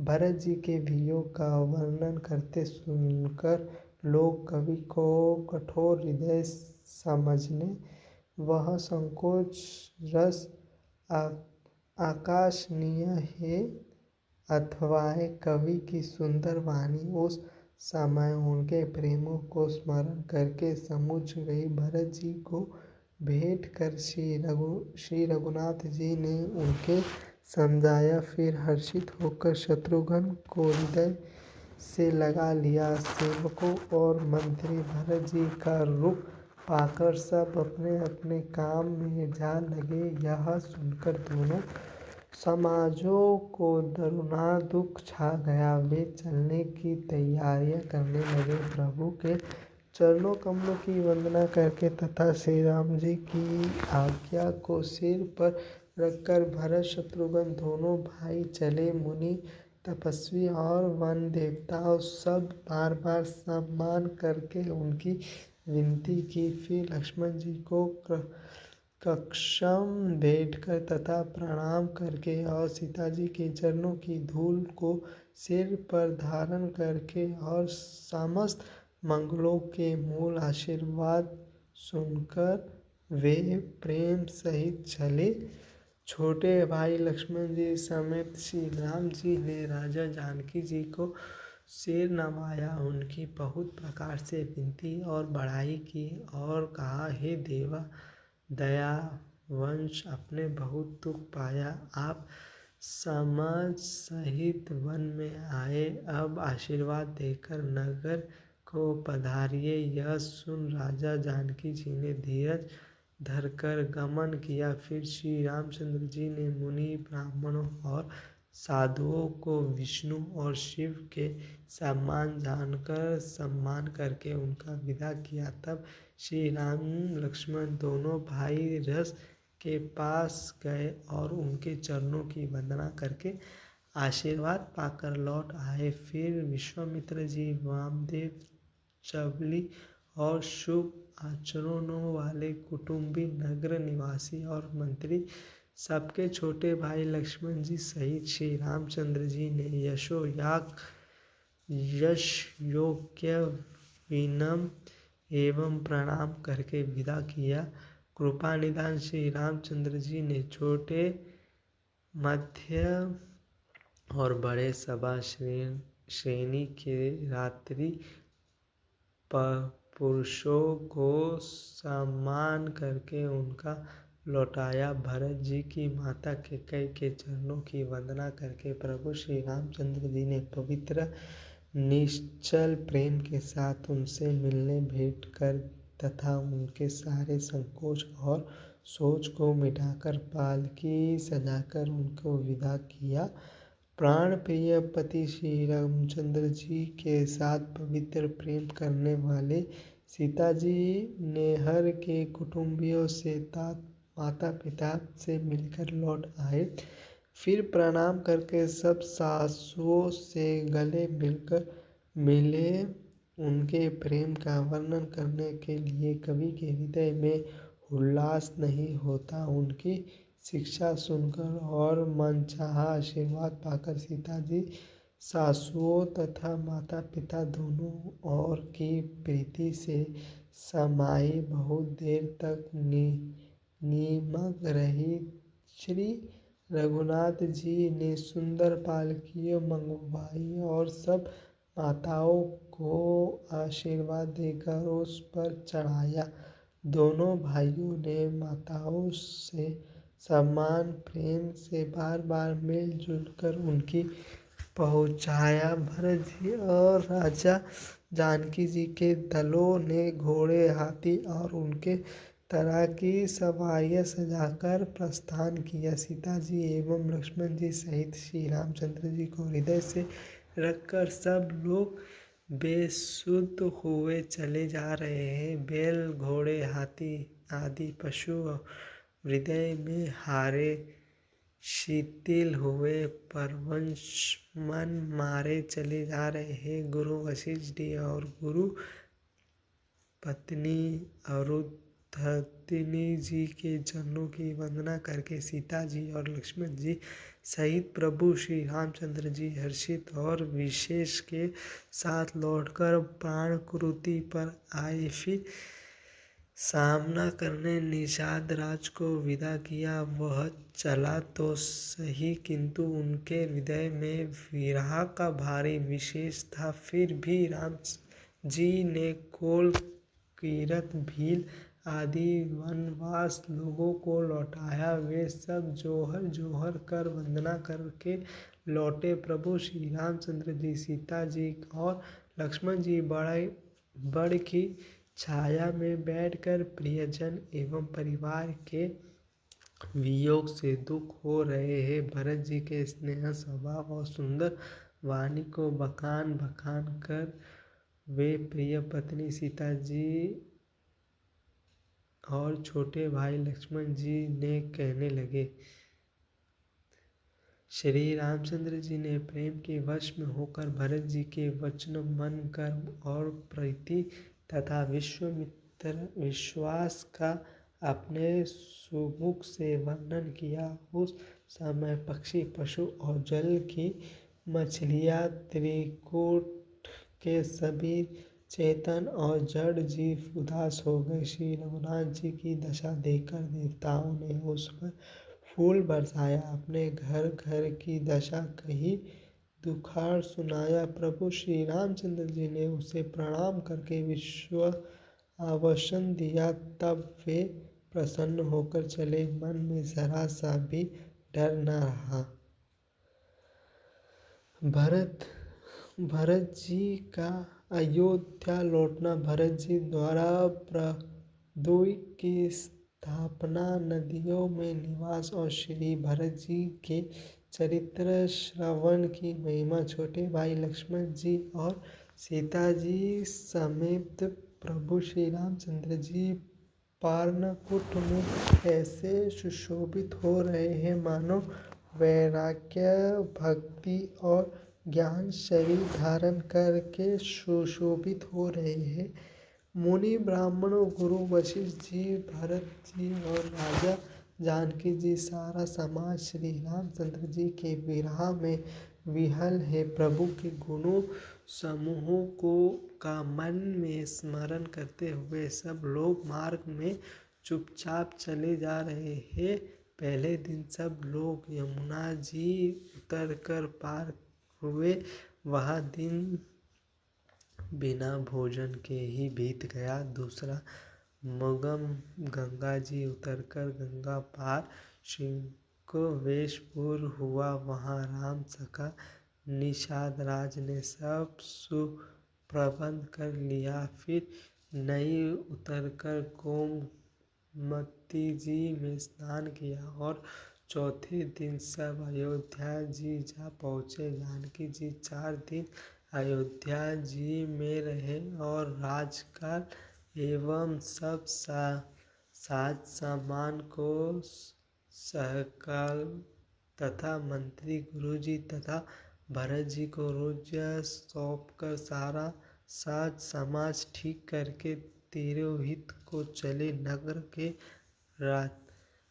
भरत जी के वियोग का वर्णन करते सुनकर लोग कवि को कठोर हृदय समझने, वह संकोच रस आकाशनीय है अथवा कवि की सुंदर वाणी उस समय उनके प्रेमों को स्मरण करके समुझ गई। भरत जी को भेंट कर श्री रघुनाथ जी ने उनके समझाया, फिर हर्षित होकर शत्रुघ्न को हृदय से लगा लिया। सेवकों और मंत्री भरत जी का रूप पाकर सब अपने अपने काम में जा लगे। यह सुनकर दोनों समाजों को दारुण दुख छा गया। वे चलने की तैयारियां करने लगे। प्रभु के चरणों कमलों की वंदना करके तथा श्री राम जी की आज्ञा को सिर पर रखकर भरत शत्रुघ्न दोनों भाई चले। मुनि तपस्वी और वन देवताओं सब बार बार सम्मान करके उनकी विनती की। फिर लक्ष्मण जी को कक्षम बैठकर तथा प्रणाम करके और सीता जी के चरणों की धूल को सिर पर धारण करके और समस्त मंगलों के मूल आशीर्वाद सुनकर वे प्रेम सहित चले। छोटे भाई लक्ष्मण जी समेत श्री राम जी ने राजा जानकी जी को सिर नवाया, उनकी बहुत प्रकार से विनती और बड़ाई की और कहा, हे देवा दयावंश, आपने बहुत दुख पाया, आप समाज सहित वन में आए, अब आशीर्वाद देकर नगर को पधारिए। यह सुन राजा जानकी जी ने धीरज धरकर गमन किया। फिर श्री रामचंद्र जी ने मुनि ब्राह्मणों और साधुओं को विष्णु और शिव के सम्मान जानकर सम्मान करके उनका विदा किया। तब श्री राम लक्ष्मण दोनों भाई रस के पास गए और उनके चरणों की वंदना करके आशीर्वाद पाकर लौट आए। फिर विश्वामित्र जी, वामदेव, चबली और शुभ आचरणों वाले कुटुंबी, नगर निवासी और मंत्री सबके छोटे भाई लक्ष्मण जी सहित श्री रामचंद्र जी ने यशयोग्य विनम्र एवं प्रणाम करके विदा किया। कृपा निधान श्री रामचंद्र जी ने छोटे, मध्य और बड़े सभा श्रेणी के रात्रि पुरुषों को सम्मान करके उनका लौटाया। भरत जी की माता कैकेयी के चरणों की वंदना करके प्रभु श्री रामचंद्र जी ने पवित्र निश्चल प्रेम के साथ उनसे मिलने भेंट कर तथा उनके सारे संकोच और सोच को मिटाकर पालकी सजाकर उनको विदा किया। प्राण प्रिय पति श्री रामचंद्र जी के साथ पवित्र प्रेम करने वाले सीता जी नेहर के कुटुंबियों से माता पिता से मिलकर लौट आए। फिर प्रणाम करके सब सासुओं से गले मिले। उनके प्रेम का वर्णन करने के लिए कवि के हृदय में उल्लास नहीं होता। उनकी शिक्षा सुनकर और मनचाहा आशीर्वाद पाकर सीता जी सासुओं तथा माता पिता दोनों ओर की प्रीति से समाई बहुत देर तक नीमक रहित। श्री रघुनाथ जी ने सुंदर पालकियाँ मंगवाई और सब माताओं को आशीर्वाद देकर उस पर चढ़ाया। दोनों भाइयों ने माताओं से सम्मान प्रेम से बार बार मिलजुल कर उनकी पहुँचाया। भरत जी और राजा जानकी जी के दलों ने घोड़े हाथी और उनके तरह की सवारियाँ सजाकर प्रस्थान किया। सीता जी एवं लक्ष्मण जी सहित श्री रामचंद्र जी को हृदय से रखकर सब लोग बेसुध हुए चले जा रहे हैं। बैल घोड़े हाथी आदि पशु हृदय में हारे शिथिल हुए परवश मन मारे चले जा रहे हैं। गुरु वशिष्ठ जी और गुरु पत्नी अरुंधति जी के चरणों की वंदना करके सीता जी और लक्ष्मण जी सहित प्रभु श्री रामचंद्र जी हर्षित और विशेष के साथ लौटकर प्राणकुटी पर आए। फिर सामना करने निषाद राज को विदा किया। वह चला तो सही किंतु उनके हृदय में विरह का भारी विशेष था। फिर भी राम जी ने कोल कीरत भील आदि वनवास लोगों को लौटाया। वे सब जोहर जोहर कर वंदना करके लौटे। प्रभु श्री रामचंद्र जी सीता जी और लक्ष्मण जी बड़ की छाया में बैठकर प्रियजन एवं परिवार के वियोग से दुख हो रहे हैं। भरत जी के स्नेह स्वभाव और सुंदर वाणी को बखान बखान कर वे प्रिय पत्नी सीता जी और छोटे भाई लक्ष्मण जी ने कहने लगे। श्री रामचंद्र जी ने प्रेम के वश में होकर भरत जी के वचन मन कर्म और प्रीति तथा विश्वास का अपने सुमुख से वर्णन किया। उस समय पक्षी पशु और जल की मछलियाँ त्रिकूट के सभी चेतन और जड़ जीव उदास हो गए। श्री रघुनाथ जी की दशा देखकर देवताओं ने उस पर फूल बरसाया। अपने घर घर की दशा कही दुखाड़ सुनाया। प्रभु श्री रामचंद्र जी ने उसे प्रणाम करके विश्व आवासन दिया। तब वे प्रसन्न होकर चले। मन में जरा सा भी डर न रहा। भरत जी का अयोध्या लौटना। भरत जी द्वारा प्रद्योत की स्थापना नदियों में निवास और श्री भरत जी के चरित्र श्रवण की महिमा। छोटे भाई लक्ष्मण जी और सीता जी समेत प्रभु श्री रामचंद्र जी पार्णकुट में ऐसे सुशोभित हो रहे हैं मानो वैराग्य भक्ति और ज्ञान शरीर धारण करके सुशोभित हो रहे हैं। मुनि ब्राह्मणों गुरु वशिष्ठ जी भरत जी और राजा जानकी जी सारा समाज श्री रामचंद्र जी के विरह में विह्वल है। प्रभु के गुणों समूहों को का मन में स्मरण करते हुए सब लोग मार्ग में चुपचाप चले जा रहे हैं। पहले दिन सब लोग यमुना जी उतरकर पार हुए। वह दिन बिना भोजन के ही बीत गया। दूसरा मगम गंगा जी उतरकर गंगा पार शृंगवेशपुर हुआ। वहाँ राम सखा निषाद राज ने सब सुप्रबंध कर लिया। फिर नई उतरकर गोमती जी में स्नान किया और चौथे दिन सब अयोध्या जी जा पहुँचे। जानकी जी 4 दिन अयोध्या जी में रहे और राजकाल एवं सब साज सामान को सहकाल तथा मंत्री गुरुजी तथा भरत जी को रोज सौंपकर सारा साज समाज ठीक करके तिरोहित को चले। नगर के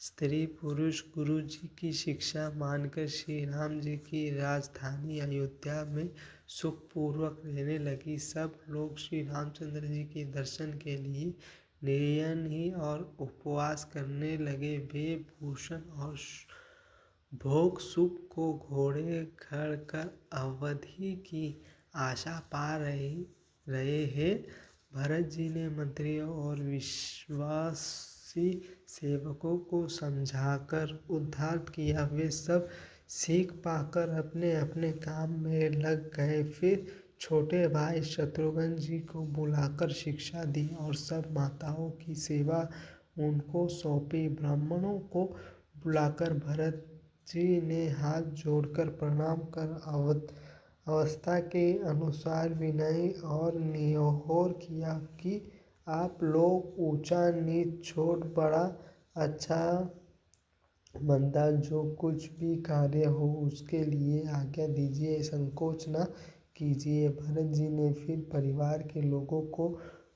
स्त्री पुरुष गुरु जी की शिक्षा मानकर श्री राम जी की राजधानी अयोध्या में सुखपूर्वक रहने लगी। सब लोग श्री रामचंद्र जी के दर्शन के लिए निर्जन ही और उपवास करने लगे। वे भूषण और भोग सुख को घोड़े घर कर अवधि की आशा पा रहे हैं। भरत जी ने मंत्रियों और विश्वासी सेवकों को समझाकर उद्धार किया। वे सब सीख पाकर अपने अपने काम में लग गए। फिर छोटे भाई शत्रुघ्न जी को बुलाकर शिक्षा दी और सब माताओं की सेवा उनको सौंपी। ब्राह्मणों को बुलाकर भरत जी ने हाथ जोड़कर प्रणाम कर अवस्था के अनुसार विनय और निहोर किया कि आप लोग ऊंचा नीच छोट बड़ा अच्छा मंदा जो कुछ भी कार्य हो उसके लिए आज्ञा दीजिए, संकोच न कीजिए। भरत जी ने फिर परिवार के लोगों को,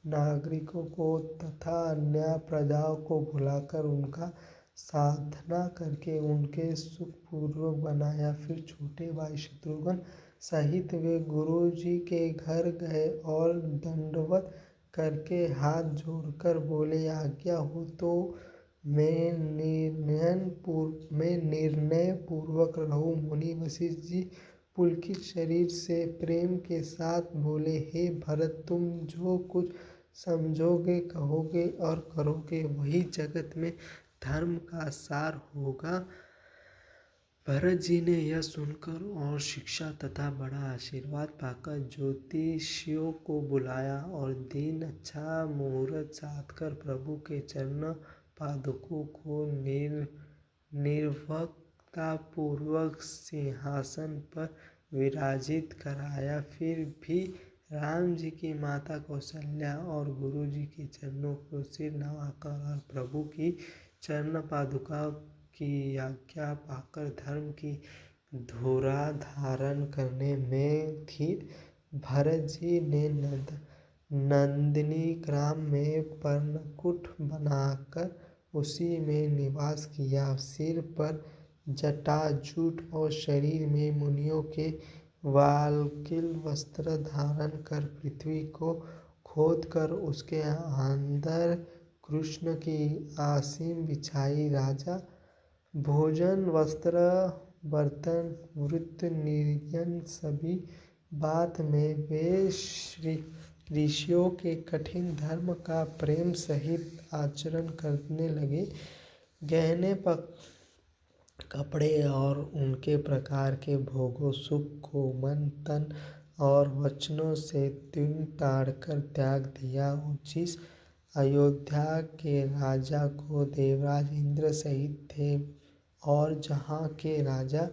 नागरिकों को तथा अन्य प्रजाओं को बुलाकर उनका साधना करके उनके सुखपूर्वक बनाया। फिर छोटे भाई शत्रुघ्न सहित वे गुरु जी के घर गए और दंडवत करके हाथ जोड़कर बोले, आज्ञा हो तो मैं निर्णय पूर्वक रहूं। मुनि वशिष्ठ जी पुलकित शरीर से प्रेम के साथ बोले, हे भरत, तुम जो कुछ समझोगे, कहोगे और करोगे वही जगत में धर्म का सार होगा। भरत जी ने यह सुनकर और शिक्षा तथा बड़ा आशीर्वाद पाकर ज्योतिषियों को बुलाया और दिन अच्छा मुहूर्त साधकर प्रभु के चरण पादुकों को निर्भक्ता पूर्वक सिंहासन पर विराजित कराया। फिर भी राम जी की माता कौशल्या और गुरु जी के चरणों को सिर नवाकर और प्रभु की चरण पादुका की आज्ञा पाकर धर्म की धुरा धारण करने में धीर भरत जी ने नंदिनी ग्राम में पर्णकुट बनाकर उसी में निवास किया। सिर पर जटाजूट और शरीर में मुनियों के वालकिल वस्त्र धारण कर पृथ्वी को खोदकर उसके अंदर कृष्ण की आसीन बिछाई। राजा भोजन वस्त्र बर्तन वृत्त निर्जन सभी बात में वे ऋषियों के कठिन धर्म का प्रेम सहित आचरण करने लगे। गहने कपड़े और उनके प्रकार के भोगों सुख को मन तन और वचनों से तीन ताड़कर त्याग दिया। जिस अयोध्या के राजा को देवराज इंद्र सहित थे और जहाँ के राजा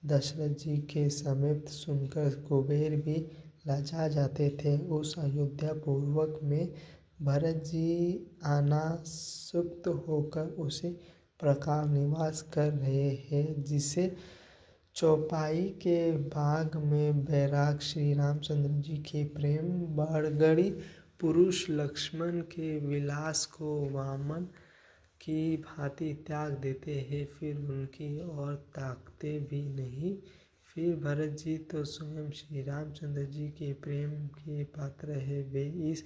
दशरथ जी के समीप सुनकर कुबेर भी लजा जाते थे, उस अयोध्या पूर्वक में भरत जी अनासक्त होकर उसी प्रकार निवास कर रहे हैं जिसे चौपाई के बाग में बैराग श्री रामचंद्र जी के प्रेम बड़गड़ी पुरुष लक्ष्मण के विलास को वामन की भांति त्याग देते हैं, फिर उनकी ओर ताकते भी नहीं। फिर भरत जी तो स्वयं श्री रामचंद्र जी के प्रेम के पात्र है। वे इस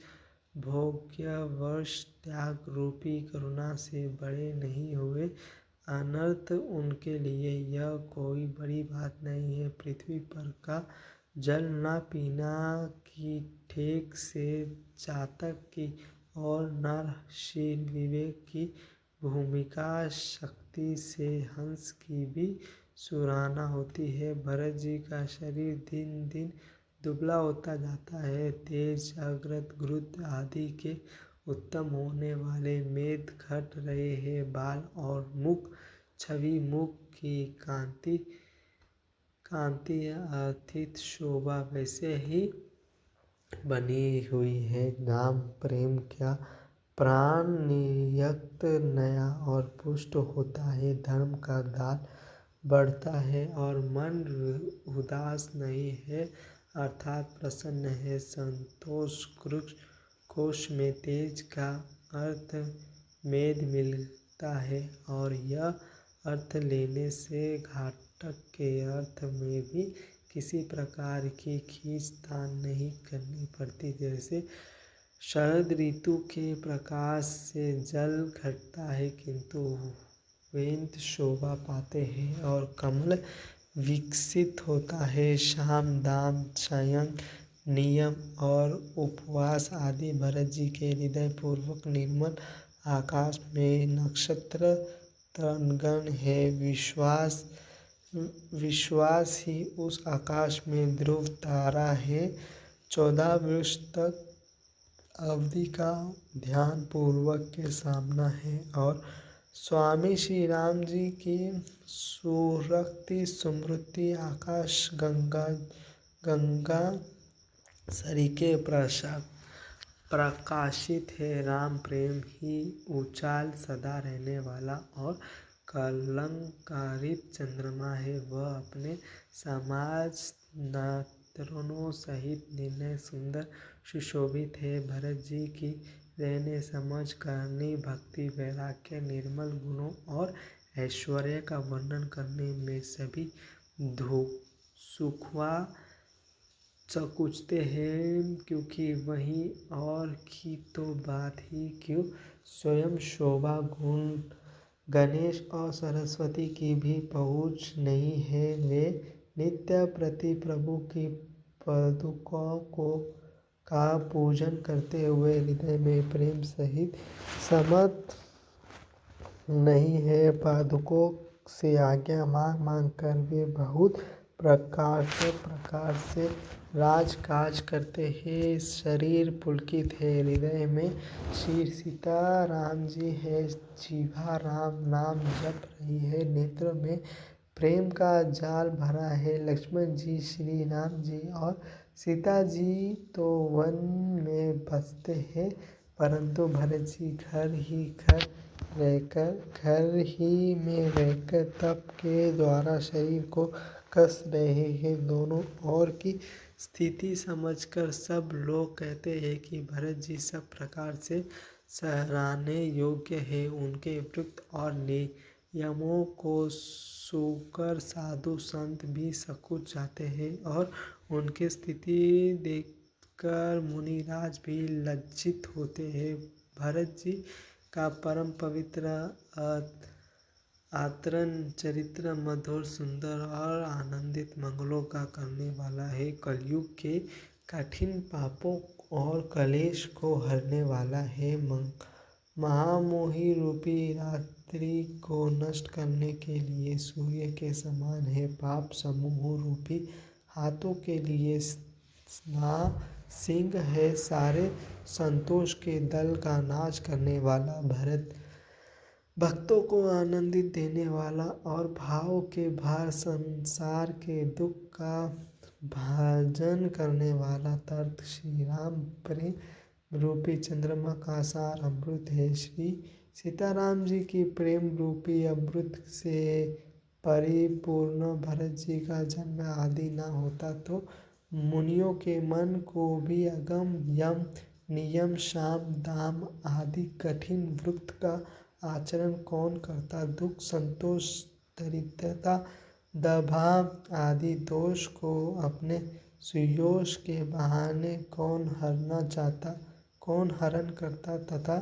भोग्यवश त्याग रूपी करुणा से बड़े नहीं हुए। अनर्थ उनके लिए यह कोई बड़ी बात नहीं है। पृथ्वी पर का जल न पीना की ठेक से चातक की और नरशील विवेक की भूमिका शक्ति से हंस की भी सुराहना होती है। भरत जी का शरीर दिन दिन दुबला होता जाता है। तेज अग्रत घृत आदि के उत्तम होने वाले मेद घट रहे हैं। बाल और मुख छवि मुख की कांति अर्थित शोभा वैसे ही बनी हुई है। नाम प्रेम क्या प्राण नियुक्त नया और पुष्ट होता है। धर्म का दाल बढ़ता है और मन उदास नहीं है अर्थात प्रसन्न है। संतोष कोश में तेज का अर्थ मेद मिलता है और यह अर्थ लेने से घातक के अर्थ में भी किसी प्रकार की खींचतान नहीं करनी पड़ती। जैसे शरद ऋतु के प्रकाश से जल घटता है किंतु वेद शोभा पाते हैं और कमल विकसित होता है। शाम दाम संयम नियम और उपवास आदि भरत जी के हृदय पूर्वक निर्मल आकाश में नक्षत्र तरणगण है। विश्वास ही उस आकाश में ध्रुव तारा है। 14 वर्ष तक अवधि का ध्यान पूर्वक के सामना है और स्वामी श्री राम जी की सुरक्ति स्मृति आकाश गंगा सरीखे प्रकाशित है। राम प्रेम ही उजाल सदा रहने वाला और कलंकारित चंद्रमा है। वह अपने समाज नातरों सहित निर्णय सुंदर सुशोभित है। भरत जी की रहने समझ करनी भक्ति वैराग्य निर्मल गुणों और ऐश्वर्य का वर्णन करने में सभी सुखवा चकुचते हैं क्योंकि वही और की तो बात ही क्यों। स्वयं शोभा गुण गणेश और सरस्वती की भी पहुँच नहीं है। वे नित्य प्रति प्रभु की पादुकाओं का पूजन करते हुए हृदय में प्रेम सहित समत नहीं है। पादुकों से आज्ञा मांग मांग कर वे बहुत प्रकार से राजकाज करते हैं। शरीर पुलकित है, हृदय में श्री सीता राम जी है। जीवा राम नाम जप रही है, नेत्र में प्रेम का जाल भरा है। लक्ष्मण जी श्री राम जी और सीता जी तो वन में बसते हैं परंतु भरत जी घर ही में रहकर तप के द्वारा शरीर को कस रहे हैं। दोनों ओर की स्थिति समझकर सब लोग कहते हैं कि भरत जी सब प्रकार से सराहने योग्य है। उनके उपयुक्त और नियमों को सुकर साधु संत भी सकुच जाते हैं और उनकी स्थिति देखकर मुनिराज भी लज्जित होते हैं। भरत जी का परम पवित्र आचरण चरित्र मधुर सुंदर और आनंदित मंगलों का करने वाला है। कलयुग के कठिन पापों और कलेश को हरने वाला है। महामोही रूपी रात्रि को नष्ट करने के लिए सूर्य के समान है। पाप समूह रूपी हाथों के लिए सिंह है। सारे संतोष के दल का नाश करने वाला भरत भक्तों को आनंदित देने वाला और भाव के भार संसार के दुख का भाजन करने वाला तर्थ श्री राम प्रेम रूपी चंद्रमा का सार अमृत है। श्री सीताराम जी की प्रेम रूपी अमृत से परिपूर्ण भरत जी का जन्म आदि न होता तो मुनियों के मन को भी अगम यम नियम शाम दाम आदि कठिन व्रत का आचरण कौन करता। दुख संतोष दरिद्रता दभा आदि दोष को अपने सुयश के बहाने कौन हरण करता तथा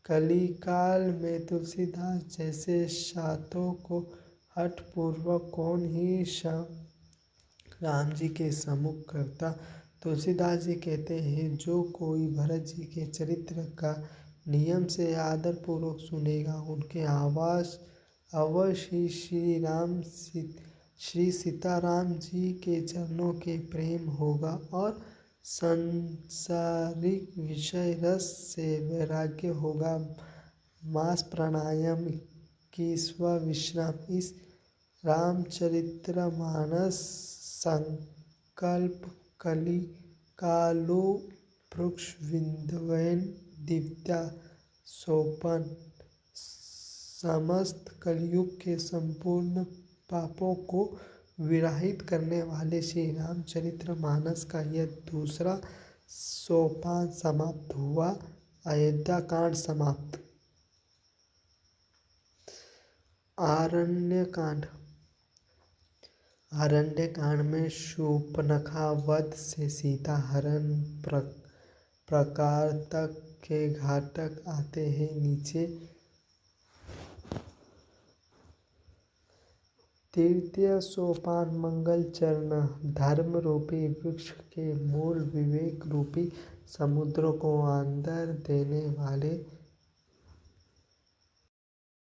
कलिकाल में तुलसीदास जैसे सातों को हठ पूर्वक कौन ही राम जी के सम्मुख करता। तुलसीदास जी कहते हैं जो कोई भरत जी के चरित्र का नियम से आदर पूर्वक सुनेगा उनके आवास अवश्य ही श्री सीताराम जी के चरणों के प्रेम होगा और सांसारिक विषय रस से वैराग्य होगा। मास प्राणायाम 21वां विश्राम। इस रामचरितमानस संकल्प कलि कालो वृक्ष विंध्यवन दिव्या सोपन समस्त कलयुग के संपूर्ण पापों को विराहित करने वाले श्री रामचरितमानस का यह दूसरा सोपान समाप्त हुआ। अयोध्या कांड समाप्त। आरण्य कांड में शूर्पणखा वध से सीता हरण प्रकार तक के घटक आते हैं। नीचे तृतीय सोपान मंगल चरण। धर्म रूपी वृक्ष के मूल विवेक रूपी समुद्र को अंदर देने वाले